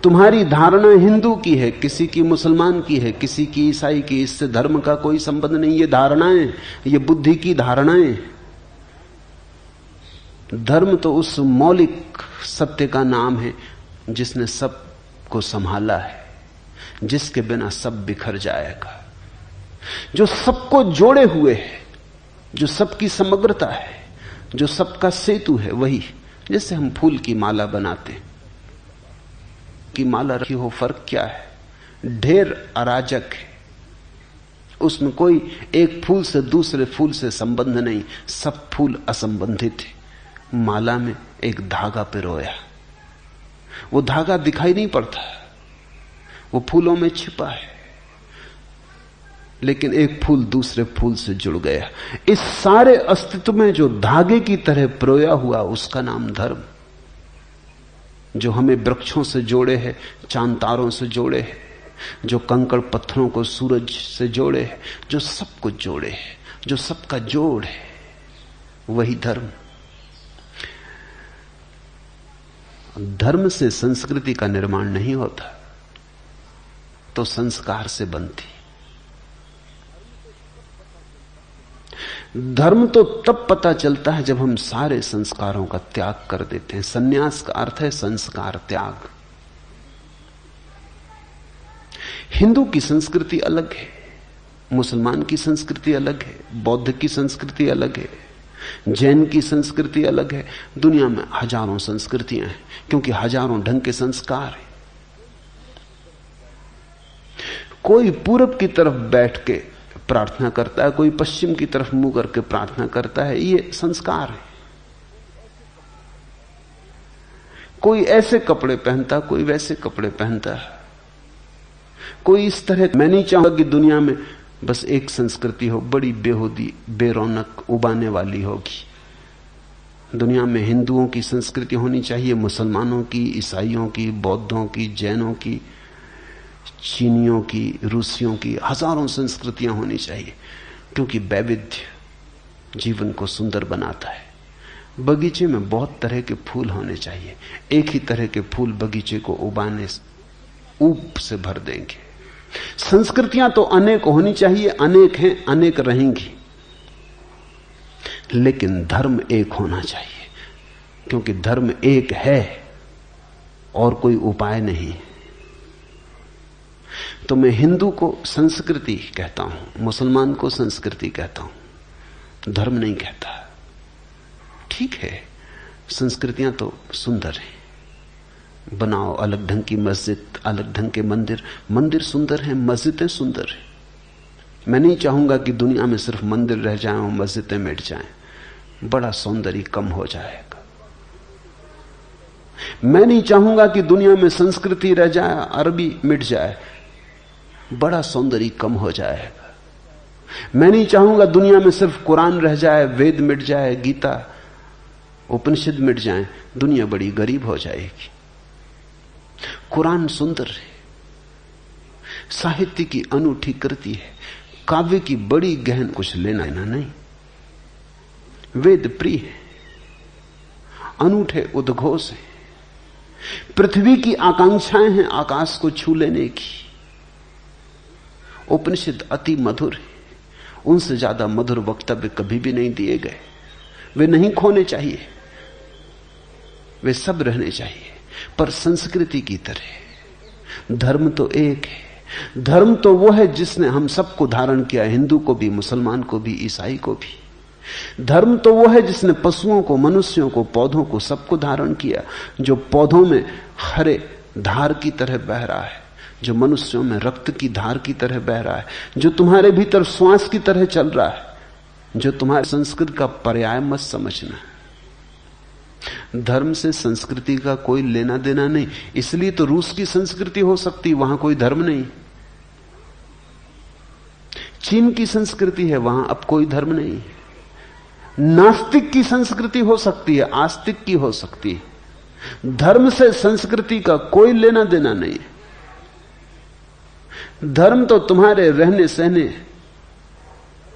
तुम्हारी धारणा हिंदू की है, किसी की मुसलमान की है, किसी की ईसाई की, इससे धर्म का कोई संबंध नहीं। ये धारणाएं, ये बुद्धि की धारणाएं। धर्म तो उस मौलिक सत्य का नाम है जिसने सब को संभाला है, जिसके बिना सब बिखर जाएगा, जो सबको जोड़े हुए है, जो सबकी समग्रता है, जो सबका सेतु है। वही, जैसे हम फूल की माला बनाते हैं, की माला रखी हो, फर्क क्या है? ढेर अराजक है, उसमें कोई एक फूल से दूसरे फूल से संबंध नहीं, सब फूल असंबंधित है। माला में एक धागा पिरोया, वो धागा दिखाई नहीं पड़ता, वो फूलों में छिपा है, लेकिन एक फूल दूसरे फूल से जुड़ गया। इस सारे अस्तित्व में जो धागे की तरह पिरोया हुआ, उसका नाम धर्म। जो हमें वृक्षों से जोड़े है, चांद तारों से जोड़े है, जो कंकड़ पत्थरों को सूरज से जोड़े है, जो सब कुछ जोड़े है, जो सबका जोड़ है, वही धर्म। धर्म से संस्कृति का निर्माण नहीं होता, तो संस्कार से बनती। धर्म तो तब पता चलता है जब हम सारे संस्कारों का त्याग कर देते हैं। संन्यास का अर्थ है संस्कार त्याग। हिंदू की संस्कृति अलग है, मुसलमान की संस्कृति अलग है, बौद्ध की संस्कृति अलग है, जैन की संस्कृति अलग है। दुनिया में हजारों संस्कृतियां हैं, क्योंकि हजारों ढंग के संस्कार हैं। कोई पूरब की तरफ बैठ के प्रार्थना करता है, कोई पश्चिम की तरफ मुंह करके प्रार्थना करता है, ये संस्कार है। कोई ऐसे कपड़े पहनता, कोई वैसे कपड़े पहनता, कोई इस तरह। मैं नहीं चाहूंगा कि दुनिया में बस एक संस्कृति हो, बड़ी बेहूदी, बेरौनक, उबाने वाली होगी। दुनिया में हिंदुओं की संस्कृति होनी चाहिए, मुसलमानों की, ईसाइयों की, बौद्धों की, जैनों की, चीनियों की, रूसियों की, हजारों संस्कृतियां होनी चाहिए, क्योंकि वैविध्य जीवन को सुंदर बनाता है। बगीचे में बहुत तरह के फूल होने चाहिए, एक ही तरह के फूल बगीचे को उबाने ऊप से भर देंगे। संस्कृतियां तो अनेक होनी चाहिए, अनेक हैं, अनेक रहेंगी, लेकिन धर्म एक होना चाहिए, क्योंकि धर्म एक है और कोई उपाय नहीं। तो मैं हिंदू को संस्कृति कहता हूं, मुसलमान को संस्कृति कहता हूं, धर्म नहीं कहता। ठीक है, संस्कृतियां तो सुंदर हैं, बनाओ अलग ढंग की मस्जिद, अलग ढंग के मंदिर। मंदिर सुंदर हैं, मस्जिदें सुंदर हैं। मैं नहीं चाहूंगा कि दुनिया में सिर्फ मंदिर रह जाएं और मस्जिदें मिट जाएं, बड़ा सौंदर्य कम हो जाएगा। मैं नहीं चाहूंगा कि दुनिया में संस्कृति रह जाए, अरबी मिट जाए, बड़ा सौंदर्य कम हो जाएगा। मैं नहीं चाहूंगा दुनिया में सिर्फ कुरान रह जाए, वेद मिट जाए, गीता उपनिषद मिट जाए, दुनिया बड़ी गरीब हो जाएगी। कुरान सुंदर है, साहित्य की अनूठी कृति है, काव्य की बड़ी गहन, कुछ लेना नहीं। वेद प्रिय है, अनूठे उद्घोष है, पृथ्वी की आकांक्षाएं हैं आकाश को छू लेने की। उपनिषद अति मधुर है, उनसे ज्यादा मधुर वक्तव्य कभी भी नहीं दिए गए। वे नहीं खोने चाहिए, वे सब रहने चाहिए, पर संस्कृति की तरह। धर्म तो एक है, धर्म तो वो है जिसने हम सबको धारण किया, हिंदू को भी, मुसलमान को भी, ईसाई को भी। धर्म तो वो है जिसने पशुओं को, मनुष्यों को, पौधों को, सबको धारण किया। जो पौधों में हरे धार की तरह बह रहा है, जो मनुष्यों में रक्त की धार की तरह बह रहा है, जो तुम्हारे भीतर श्वास की तरह चल रहा है, जो तुम्हारे संस्कृति का पर्याय मत समझना। धर्म से संस्कृति का कोई लेना देना नहीं। इसलिए तो रूस की संस्कृति हो सकती, वहां कोई धर्म नहीं। चीन की संस्कृति है, वहां अब कोई धर्म नहीं। नास्तिक की संस्कृति हो सकती है, आस्तिक की हो सकती है। धर्म से संस्कृति का कोई लेना देना नहीं। धर्म तो तुम्हारे रहने सहने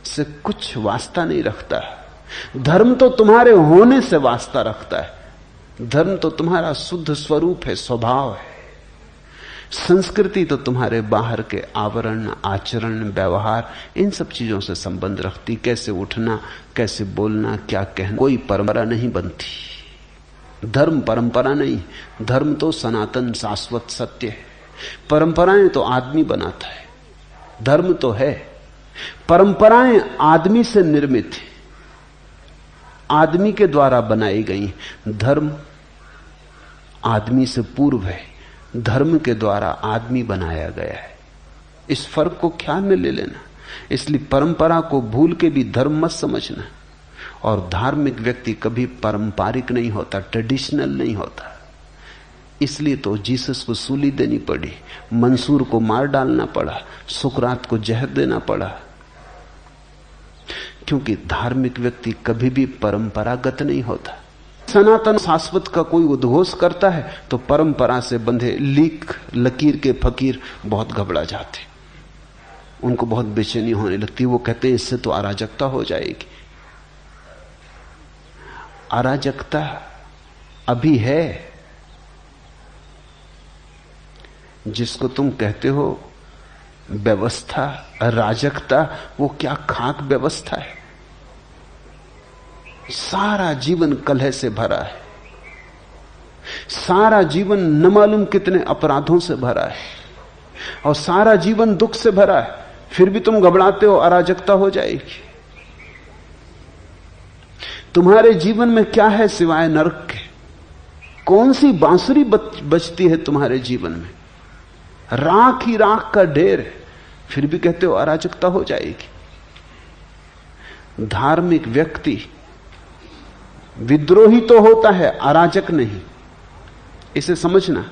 से कुछ वास्ता नहीं रखता। धर्म तो तुम्हारे होने से वास्ता रखता है। धर्म तो तुम्हारा शुद्ध स्वरूप है, स्वभाव है। संस्कृति तो तुम्हारे बाहर के आवरण, आचरण, व्यवहार, इन सब चीजों से संबंध रखती। कैसे उठना, कैसे बोलना, क्या कहना, कोई परंपरा नहीं बनती। धर्म परंपरा नहीं, धर्म तो सनातन शाश्वत सत्य है। परंपराएं तो आदमी बनाता है, धर्म तो है। परंपराएं आदमी से निर्मित है, आदमी के द्वारा बनाई गई। धर्म आदमी से पूर्व है, धर्म के द्वारा आदमी बनाया गया है। इस फर्क को ख्याल में ले लेना। इसलिए परंपरा को भूल के भी धर्म मत समझना। और धार्मिक व्यक्ति कभी पारंपरिक नहीं होता, ट्रेडिशनल नहीं होता। इसलिए तो जीसस को सूली देनी पड़ी, मंसूर को मार डालना पड़ा, सुकरात को जहर देना पड़ा, क्योंकि धार्मिक व्यक्ति कभी भी परंपरागत नहीं होता। सनातन शाश्वत का कोई उद्घोष करता है तो परंपरा से बंधे लीक लकीर के फकीर बहुत घबरा जाते, उनको बहुत बेचैनी होने लगती। वो कहते हैं इससे तो अराजकता हो जाएगी। अराजकता अभी है। जिसको तुम कहते हो व्यवस्था, अराजकता, वो क्या खाक व्यवस्था है। सारा जीवन कलह से भरा है, सारा जीवन न मालूम कितने अपराधों से भरा है, और सारा जीवन दुख से भरा है। फिर भी तुम घबराते हो अराजकता हो जाएगी। तुम्हारे जीवन में क्या है सिवाय नरक के? कौन सी बांसुरी बजती है तुम्हारे जीवन में? राख ही राख का ढेर है, फिर भी कहते हो अराजकता हो जाएगी। धार्मिक व्यक्ति विद्रोही तो होता है, अराजक नहीं। इसे समझना।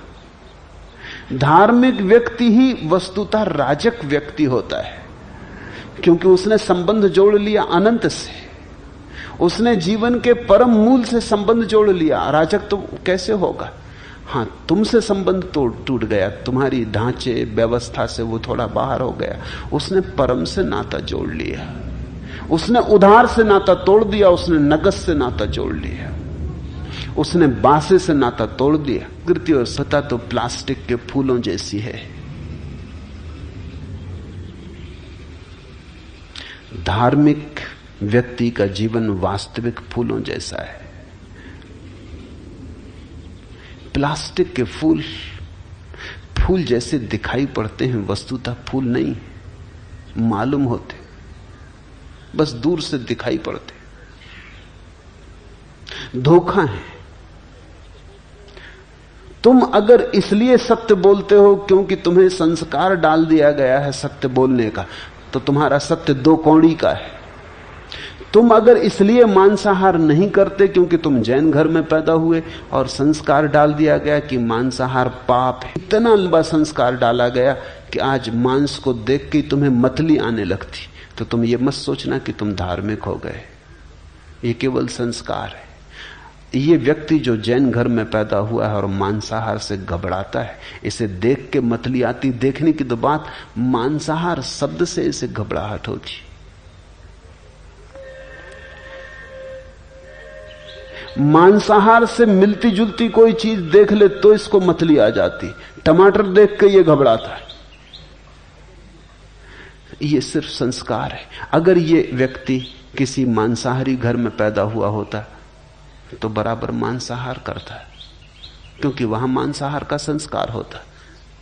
धार्मिक व्यक्ति ही वस्तुतः राजक व्यक्ति होता है, क्योंकि उसने संबंध जोड़ लिया अनंत से, उसने जीवन के परम मूल से संबंध जोड़ लिया। अराजक तो कैसे होगा? हां, तुमसे संबंध तो टूट गया, तुम्हारी ढांचे व्यवस्था से वो थोड़ा बाहर हो गया। उसने परम से नाता जोड़ लिया, उसने उधार से नाता तोड़ दिया, उसने नगद से नाता जोड़ लिया, उसने बासे से नाता तोड़ दिया। कृति और सत्ता तो प्लास्टिक के फूलों जैसी है। धार्मिक व्यक्ति का जीवन वास्तविक फूलों जैसा है। प्लास्टिक के फूल फूल जैसे दिखाई पड़ते हैं, वस्तुतः फूल नहीं मालूम होते, बस दूर से दिखाई पड़ते। धोखा है। तुम अगर इसलिए सत्य बोलते हो क्योंकि तुम्हें संस्कार डाल दिया गया है सत्य बोलने का, तो तुम्हारा सत्य दो कौड़ी का है। तुम अगर इसलिए मांसाहार नहीं करते क्योंकि तुम जैन घर में पैदा हुए और संस्कार डाल दिया गया कि मांसाहार पाप है, इतना लंबा संस्कार डाला गया कि आज मांस को देख के तुम्हें मतली आने लगती, तो तुम ये मत सोचना कि तुम धार्मिक हो गए। ये केवल संस्कार है। ये व्यक्ति जो जैन घर में पैदा हुआ है और मांसाहार से घबराता है, इसे देख के मतली आती, देखने की तो बात, मांसाहार शब्द से इसे घबराहट होती। मांसाहार से मिलती जुलती कोई चीज देख ले तो इसको मतली आ जाती। टमाटर देख के ये घबराता है, ये सिर्फ संस्कार है। अगर ये व्यक्ति किसी मांसाहारी घर में पैदा हुआ होता तो बराबर मांसाहार करता है, क्योंकि वहां मांसाहार का संस्कार होता।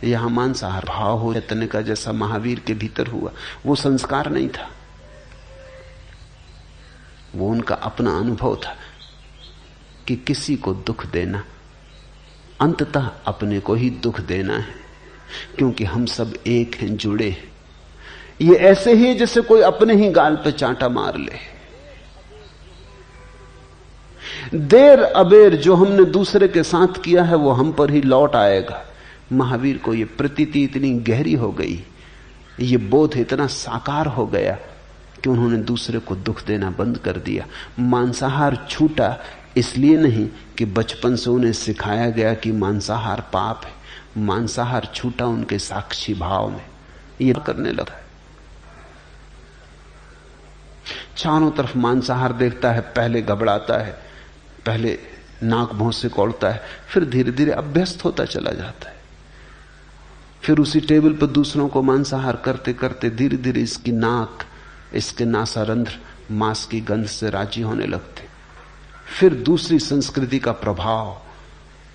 यहां मांसाहार भाव हो चैतन्य का, जैसा महावीर के भीतर हुआ, वो संस्कार नहीं था, वो उनका अपना अनुभव था कि किसी को दुख देना अंततः अपने को ही दुख देना है, क्योंकि हम सब एक हैं, जुड़े हैं। ये ऐसे ही जैसे कोई अपने ही गाल पे चांटा मार ले। देर अबेर जो हमने दूसरे के साथ किया है वो हम पर ही लौट आएगा। महावीर को ये प्रतीति इतनी गहरी हो गई, ये बोध इतना साकार हो गया कि उन्होंने दूसरे को दुख देना बंद कर दिया। मांसाहार छूटा इसलिए नहीं कि बचपन से उन्हें सिखाया गया कि मांसाहार पाप है, मांसाहार छूटा उनके साक्षी भाव में, ये करने लगा। चारों तरफ मांसाहार देखता है, पहले घबराता है, पहले नाक भौं से कौड़ता है, फिर धीरे धीरे अभ्यस्त होता चला जाता है। फिर उसी टेबल पर दूसरों को मांसाहार करते करते धीरे धीरे इसकी नाक, इसके नासारंध्र मांस की गंध से राजी होने लगते। फिर दूसरी संस्कृति का प्रभाव,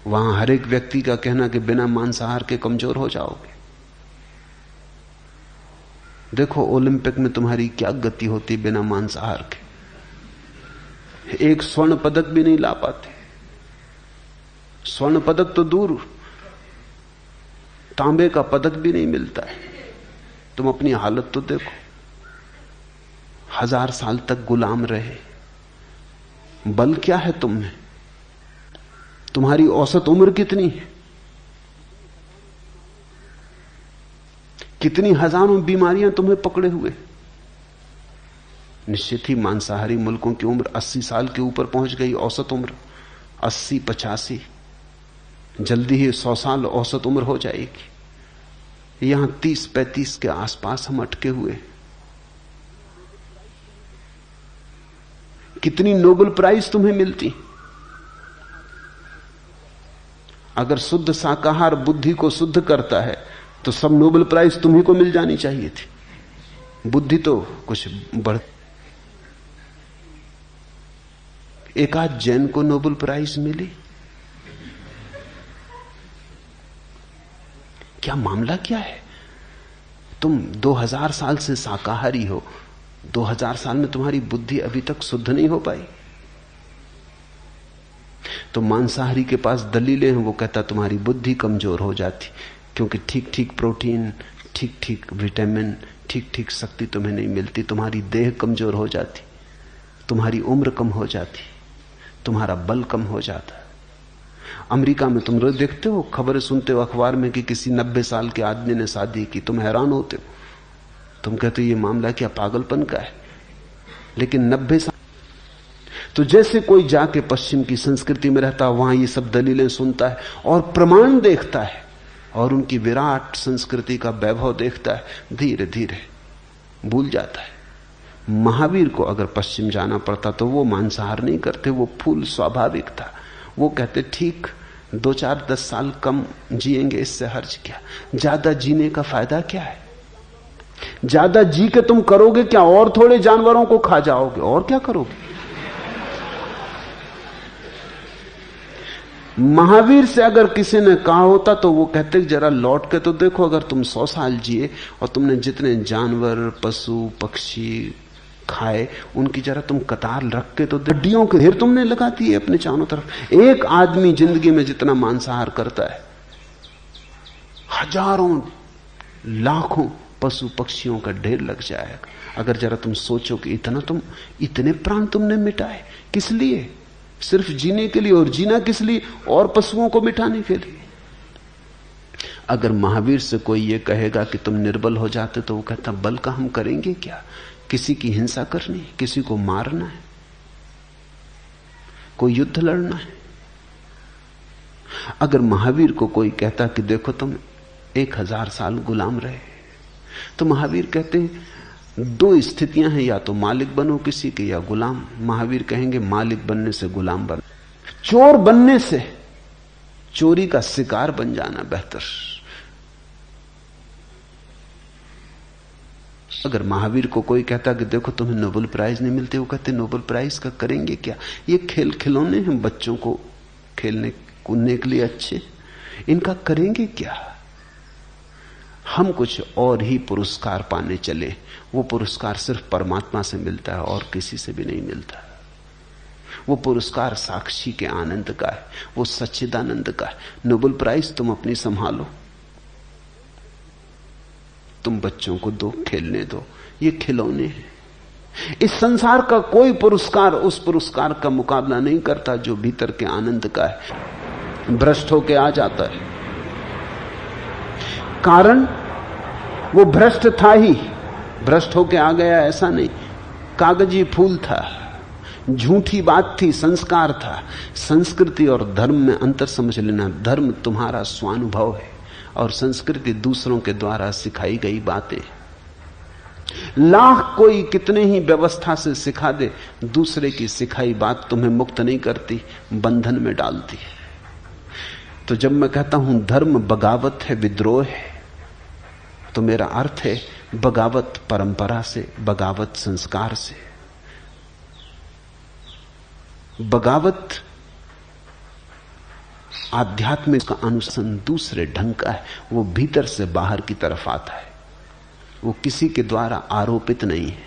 वहां हर एक व्यक्ति का कहना कि बिना मांसाहार के कमजोर हो जाओगे। देखो ओलंपिक में तुम्हारी क्या गति होती बिना मांसाहार के, एक स्वर्ण पदक भी नहीं ला पाते। स्वर्ण पदक तो दूर, तांबे का पदक भी नहीं मिलता है। तुम अपनी हालत तो देखो, 1000 साल तक गुलाम रहे, बल क्या है तुम में? तुम्हारी औसत उम्र कितनी है? कितनी हजारों बीमारियां तुम्हें पकड़े हुए। निश्चित ही मांसाहारी मुल्कों की उम्र 80 साल के ऊपर पहुंच गई, औसत उम्र 80-85, जल्दी ही 100 साल औसत उम्र हो जाएगी। यहां 30-35 के आसपास हम अटके हुए। कितनी नोबेल प्राइज तुम्हें मिलती। अगर शुद्ध शाकाहार बुद्धि को शुद्ध करता है तो सब नोबेल प्राइज तुम्ही को मिल जानी चाहिए थी। बुद्धि तो कुछ बढ़, एक आध जैन को नोबेल प्राइज मिली। क्या मामला क्या है? तुम 2000 साल से शाकाहारी हो, 2000 साल में तुम्हारी बुद्धि अभी तक शुद्ध नहीं हो पाई। तो मांसाहारी के पास दलीलें हैं, वो कहता तुम्हारी बुद्धि कमजोर हो जाती, क्योंकि ठीक ठीक प्रोटीन, ठीक ठीक विटामिन, ठीक ठीक शक्ति तुम्हें नहीं मिलती, तुम्हारी देह कमजोर हो जाती, तुम्हारी उम्र कम हो जाती, तुम्हारा बल कम हो जाता। अमेरिका में तुम रोज देखते हो, खबरें सुनते हो अखबार में कि किसी 90 साल के आदमी ने शादी की, तुम हैरान होते हो, तुम कहते हो ये मामला क्या पागलपन का है। लेकिन 90 साल, तो जैसे कोई जाके पश्चिम की संस्कृति में रहता, वहां ये सब दलीलें सुनता है और प्रमाण देखता है और उनकी विराट संस्कृति का वैभव देखता है, धीरे धीरे भूल जाता है। महावीर को अगर पश्चिम जाना पड़ता तो वो मांसाहार नहीं करते, वो फूल स्वाभाविक था। वो कहते ठीक 2-4-10 साल कम जिएंगे, इससे हर्ज क्या, ज्यादा जीने का फायदा क्या है? ज्यादा जी के तुम करोगे क्या? और थोड़े जानवरों को खा जाओगे, और क्या करोगे? महावीर से अगर किसी ने कहा होता तो वो कहते जरा लौट के तो देखो, अगर तुम 100 साल जिए और तुमने जितने जानवर, पशु, पक्षी खाए उनकी जरा तुम कतार रख के तो, हड्डियों के ढेर तुमने लगा दिए अपने चारों तरफ। एक आदमी जिंदगी में जितना मांसाहार करता है, हजारों लाखों पशु पक्षियों का ढेर लग जाएगा। अगर जरा तुम सोचो कि इतने प्राण तुमने मिटाए, किस लिए? सिर्फ जीने के लिए। और जीना किस लिए? और पशुओं को मिटाने के लिए। अगर महावीर से कोई ये कहेगा कि तुम निर्बल हो जाते, तो वो कहता बल का हम करेंगे क्या? किसी की हिंसा करनी, किसी को मारना है, कोई युद्ध लड़ना है। अगर महावीर को कोई कहता कि देखो तुम 1000 साल गुलाम रहे, तो महावीर कहते हैं 2 स्थितियां हैं, या तो मालिक बनो किसी के, या गुलाम। महावीर कहेंगे मालिक बनने से गुलाम बन, चोर बनने से चोरी का शिकार बन जाना बेहतर। अगर महावीर को कोई कहता कि देखो तुम्हें नोबेल प्राइज नहीं मिलते, वो कहते नोबेल प्राइज का करेंगे क्या, ये खेल खिलौने हैं बच्चों को खेलने कूदने के लिए अच्छे, इनका करेंगे क्या। हम कुछ और ही पुरस्कार पाने चले, वो पुरस्कार सिर्फ परमात्मा से मिलता है और किसी से भी नहीं मिलता। वो पुरस्कार साक्षी के आनंद का है, वो सच्चिदानंद का है। नोबेल प्राइज तुम अपनी संभालो, तुम बच्चों को दो, खेलने दो, ये खिलौने हैं। इस संसार का कोई पुरस्कार उस पुरस्कार का मुकाबला नहीं करता जो भीतर के आनंद का है। भ्रष्ट होके आ जाता है, कारण वो भ्रष्ट था ही, भ्रष्ट होके आ गया ऐसा नहीं, कागजी फूल था, झूठी बात थी, संस्कार था। संस्कृति और धर्म में अंतर समझ लेना। धर्म तुम्हारा स्वानुभव है और संस्कृति दूसरों के द्वारा सिखाई गई बातें। लाख कोई कितने ही व्यवस्था से सिखा दे, दूसरे की सिखाई बात तुम्हें मुक्त नहीं करती, बंधन में डालती है। तो जब मैं कहता हूं धर्म बगावत है, विद्रोह है, तो मेरा अर्थ है बगावत परंपरा से, बगावत संस्कार से। बगावत आध्यात्मिक का अनुशासन दूसरे ढंग का है, वो भीतर से बाहर की तरफ आता है, वो किसी के द्वारा आरोपित नहीं है,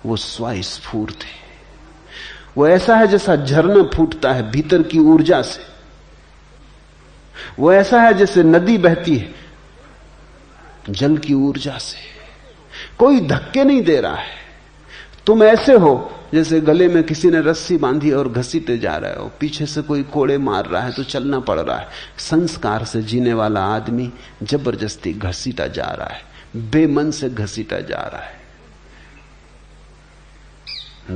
वो स्वस्फूर्त है। वो ऐसा है जैसा झरना फूटता है भीतर की ऊर्जा से, वो ऐसा है जैसे नदी बहती है जल की ऊर्जा से, कोई धक्के नहीं दे रहा है। तुम ऐसे हो जैसे गले में किसी ने रस्सी बांधी और घसीटे जा रहे हो, पीछे से कोई कोड़े मार रहा है तो चलना पड़ रहा है। संस्कार से जीने वाला आदमी जबरदस्ती घसीटा जा रहा है, बेमन से घसीटा जा रहा है।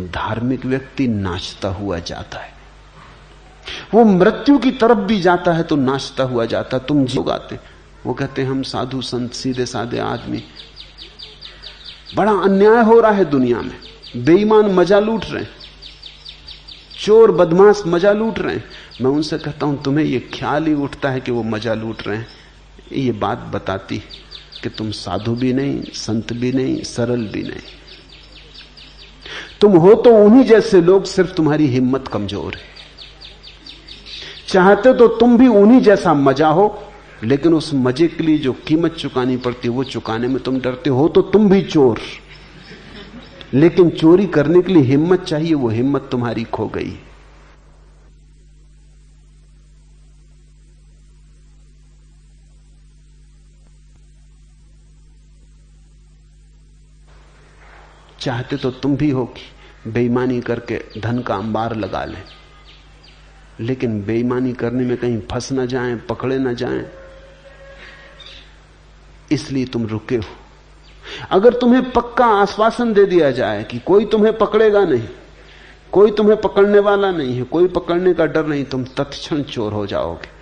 धार्मिक व्यक्ति नाचता हुआ जाता है, वो मृत्यु की तरफ भी जाता है तो नाचता हुआ जाता। तुम जी गाते, वो कहते हैं हम साधु संत सीधे साधे आदमी, बड़ा अन्याय हो रहा है दुनिया में, बेईमान मजा लूट रहे हैं, चोर बदमाश मजा लूट रहे हैं। मैं उनसे कहता हूं तुम्हें यह ख्याल ही उठता है कि वो मजा लूट रहे हैं, ये बात बताती कि तुम साधु भी नहीं, संत भी नहीं, सरल भी नहीं। तुम हो तो उन्हीं जैसे लोग, सिर्फ तुम्हारी हिम्मत कमजोर है। चाहते तो तुम भी उन्हीं जैसा मजा हो, लेकिन उस मजे के लिए जो कीमत चुकानी पड़ती है वो चुकाने में तुम डरते हो। तो तुम भी चोर, लेकिन चोरी करने के लिए हिम्मत चाहिए, वो हिम्मत तुम्हारी खो गई। चाहते तो तुम भी हो कि बेईमानी करके धन का अंबार लगा लें, लेकिन बेईमानी करने में कहीं फंस ना जाएं, पकड़े ना जाएं, इसलिए तुम रुके हो। अगर तुम्हें पक्का आश्वासन दे दिया जाए कि कोई तुम्हें पकड़ेगा नहीं, कोई तुम्हें पकड़ने वाला नहीं है, कोई पकड़ने का डर नहीं, तुम तत्क्षण चोर हो जाओगे।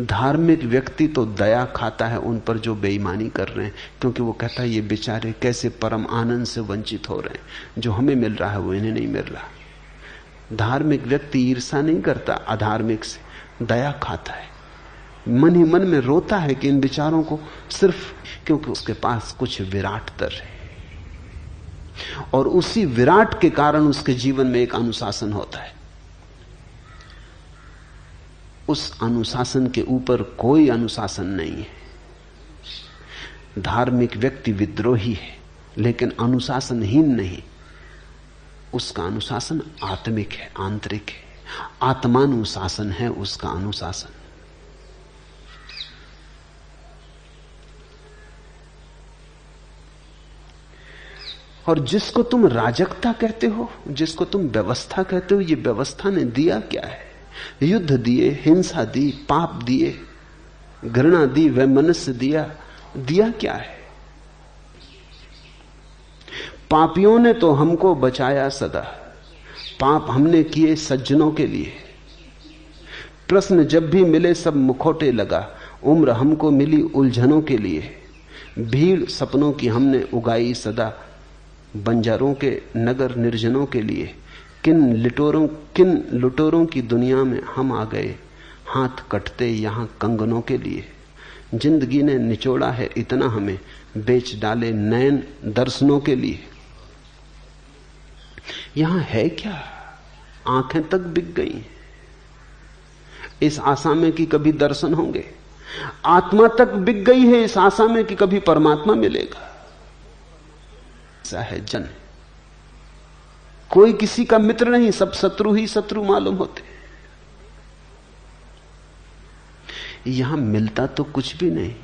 धार्मिक व्यक्ति तो दया खाता है उन पर जो बेईमानी कर रहे हैं, क्योंकि वो कहता है ये बेचारे कैसे परम आनंद से वंचित हो रहे हैं, जो हमें मिल रहा है वो इन्हें नहीं मिल रहा। धार्मिक व्यक्ति ईर्ष्या नहीं करता अधार्मिक से, दया खाता है, मन ही मन में रोता है कि इन विचारों को, सिर्फ क्योंकि उसके पास कुछ विराट तर है, और उसी विराट के कारण उसके जीवन में एक अनुशासन होता है। उस अनुशासन के ऊपर कोई अनुशासन नहीं है। धार्मिक व्यक्ति विद्रोही है, लेकिन अनुशासनहीन नहीं। उसका अनुशासन आत्मिक है, आंतरिक है, आत्मानुशासन है उसका अनुशासन। और जिसको तुम राजकता कहते हो, जिसको तुम व्यवस्था कहते हो, ये व्यवस्था ने दिया क्या है? युद्ध दिए, हिंसा दी, पाप दिए, घृणा दी, वैमनस्य दिया क्या है? पापियों ने तो हमको बचाया सदा, पाप हमने किए सज्जनों के लिए। प्रश्न जब भी मिले सब मुखौटे लगा, उम्र हमको मिली उलझनों के लिए। भीड़ सपनों की हमने उगाई सदा, बंजारों के नगर निर्जनों के लिए। किन लुटोरों की दुनिया में हम आ गए, हाथ कटते यहां कंगनों के लिए। जिंदगी ने निचोड़ा है इतना हमें, बेच डाले नयन दर्शनों के लिए। यहां है क्या? आंखें तक बिक गई इस आशा में कि कभी दर्शन होंगे। आत्मा तक बिक गई है इस आशा में कि कभी परमात्मा मिलेगा। ऐसा है जन, कोई किसी का मित्र नहीं, सब शत्रु ही शत्रु मालूम होते। यहां मिलता तो कुछ भी नहीं।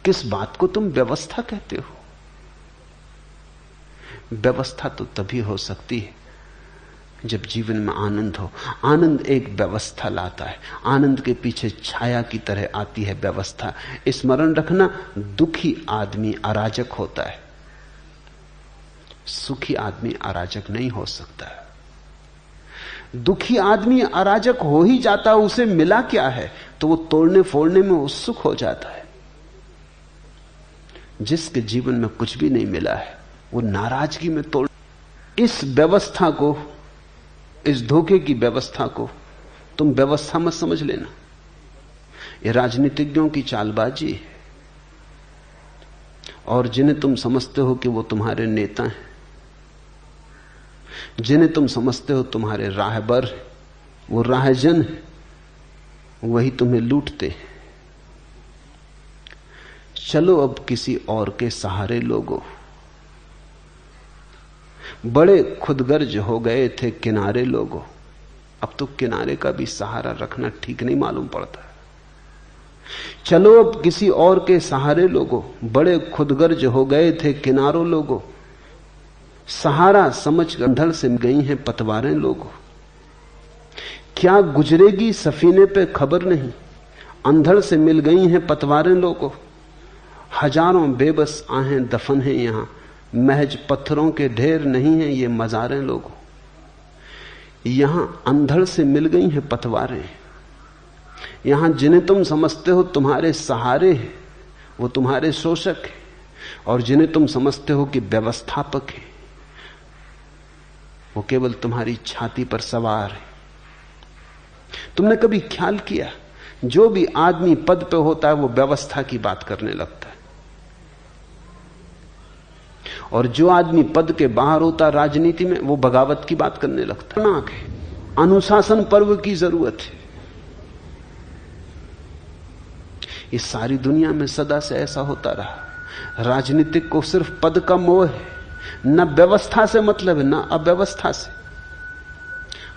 किस बात को तुम व्यवस्था कहते हो? व्यवस्था तो तभी हो सकती है जब जीवन में आनंद हो। आनंद एक व्यवस्था लाता है। आनंद के पीछे छाया की तरह आती है व्यवस्था। स्मरण रखना, दुखी आदमी अराजक होता है, सुखी आदमी अराजक नहीं हो सकता। दुखी आदमी अराजक हो ही जाता है, उसे मिला क्या है तो वो तोड़ने फोड़ने में उत्सुक हो जाता है। जिसके जीवन में कुछ भी नहीं मिला है वो नाराजगी में तोड़। इस व्यवस्था को, इस धोखे की व्यवस्था को तुम व्यवस्था मत समझ लेना। ये राजनीतिज्ञों की चालबाजी है। और जिन्हें तुम समझते हो कि वो तुम्हारे नेता हैं, जिन्हें तुम समझते हो तुम्हारे राहबर, वो राहजन है, वही तुम्हें लूटते हैं। चलो अब किसी और के सहारे लोगों। बड़े खुदगर्ज हो गए थे किनारे लोगों, अब तो किनारे का भी सहारा रखना ठीक नहीं मालूम पड़ता। चलो अब किसी और के सहारे लोगों, बड़े खुदगर्ज हो गए थे किनारों लोगों। सहारा समझ अंधड़ से गई हैं पतवारें लोगों। क्या गुजरेगी सफीने पे खबर नहीं, अंधड़ से मिल गई हैं पतवारें लोगों। हजारों बेबस आहें दफन हैं यहां, महज पत्थरों के ढेर नहीं हैं ये मजारें लोगों। यहां अंधड़ से मिल गई हैं पतवारें। यहां जिन्हें तुम समझते हो तुम्हारे सहारे हैं वो तुम्हारे शोषक हैं, और जिन्हें तुम समझते हो कि व्यवस्थापक है वो केवल तुम्हारी छाती पर सवार है। तुमने कभी ख्याल किया, जो भी आदमी पद पे होता है वो व्यवस्था की बात करने लगता है, और जो आदमी पद के बाहर होता राजनीति में वो बगावत की बात करने लगता है। अनुशासन पर्व की जरूरत है। इस सारी दुनिया में सदा से ऐसा होता रहा। राजनीतिक को सिर्फ पद का मोह है, न व्यवस्था से मतलब है न अव्यवस्था से।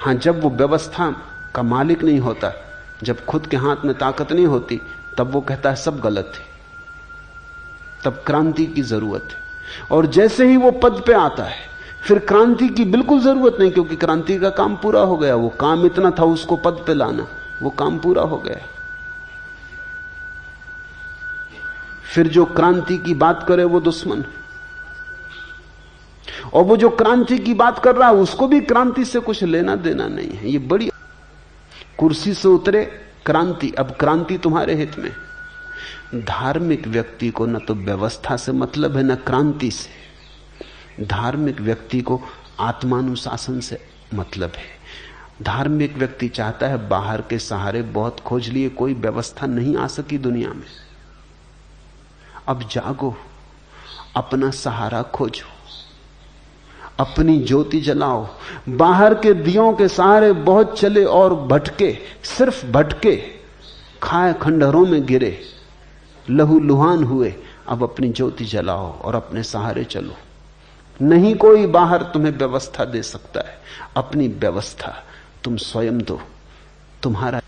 हां, जब वो व्यवस्था का मालिक नहीं होता, जब खुद के हाथ में ताकत नहीं होती, तब वो कहता है सब गलत है, तब क्रांति की जरूरत है। और जैसे ही वो पद पे आता है फिर क्रांति की बिल्कुल जरूरत नहीं, क्योंकि क्रांति का काम पूरा हो गया। वो काम इतना था उसको पद पे लाना, वो काम पूरा हो गया। फिर जो क्रांति की बात करे वो दुश्मन, और वो जो क्रांति की बात कर रहा है उसको भी क्रांति से कुछ लेना देना नहीं है। ये बड़ी कुर्सी से उतरे क्रांति, अब क्रांति तुम्हारे हित में। धार्मिक व्यक्ति को न तो व्यवस्था से मतलब है न क्रांति से। धार्मिक व्यक्ति को आत्मानुशासन से मतलब है। धार्मिक व्यक्ति चाहता है, बाहर के सहारे बहुत खोज लिए, कोई व्यवस्था नहीं आ सकी दुनिया में, अब जागो, अपना सहारा खोजो, अपनी ज्योति जलाओ। बाहर के दियों के सहारे बहुत चले और भटके, सिर्फ भटके, खाए खंडहरों में गिरे, लहू लुहान हुए। अब अपनी ज्योति जलाओ और अपने सहारे चलो। नहीं कोई बाहर तुम्हें व्यवस्था दे सकता है, अपनी व्यवस्था तुम स्वयं दो। तुम्हारा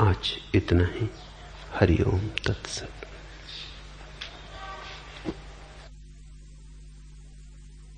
आज इतना ही। हरिओम तत्सत।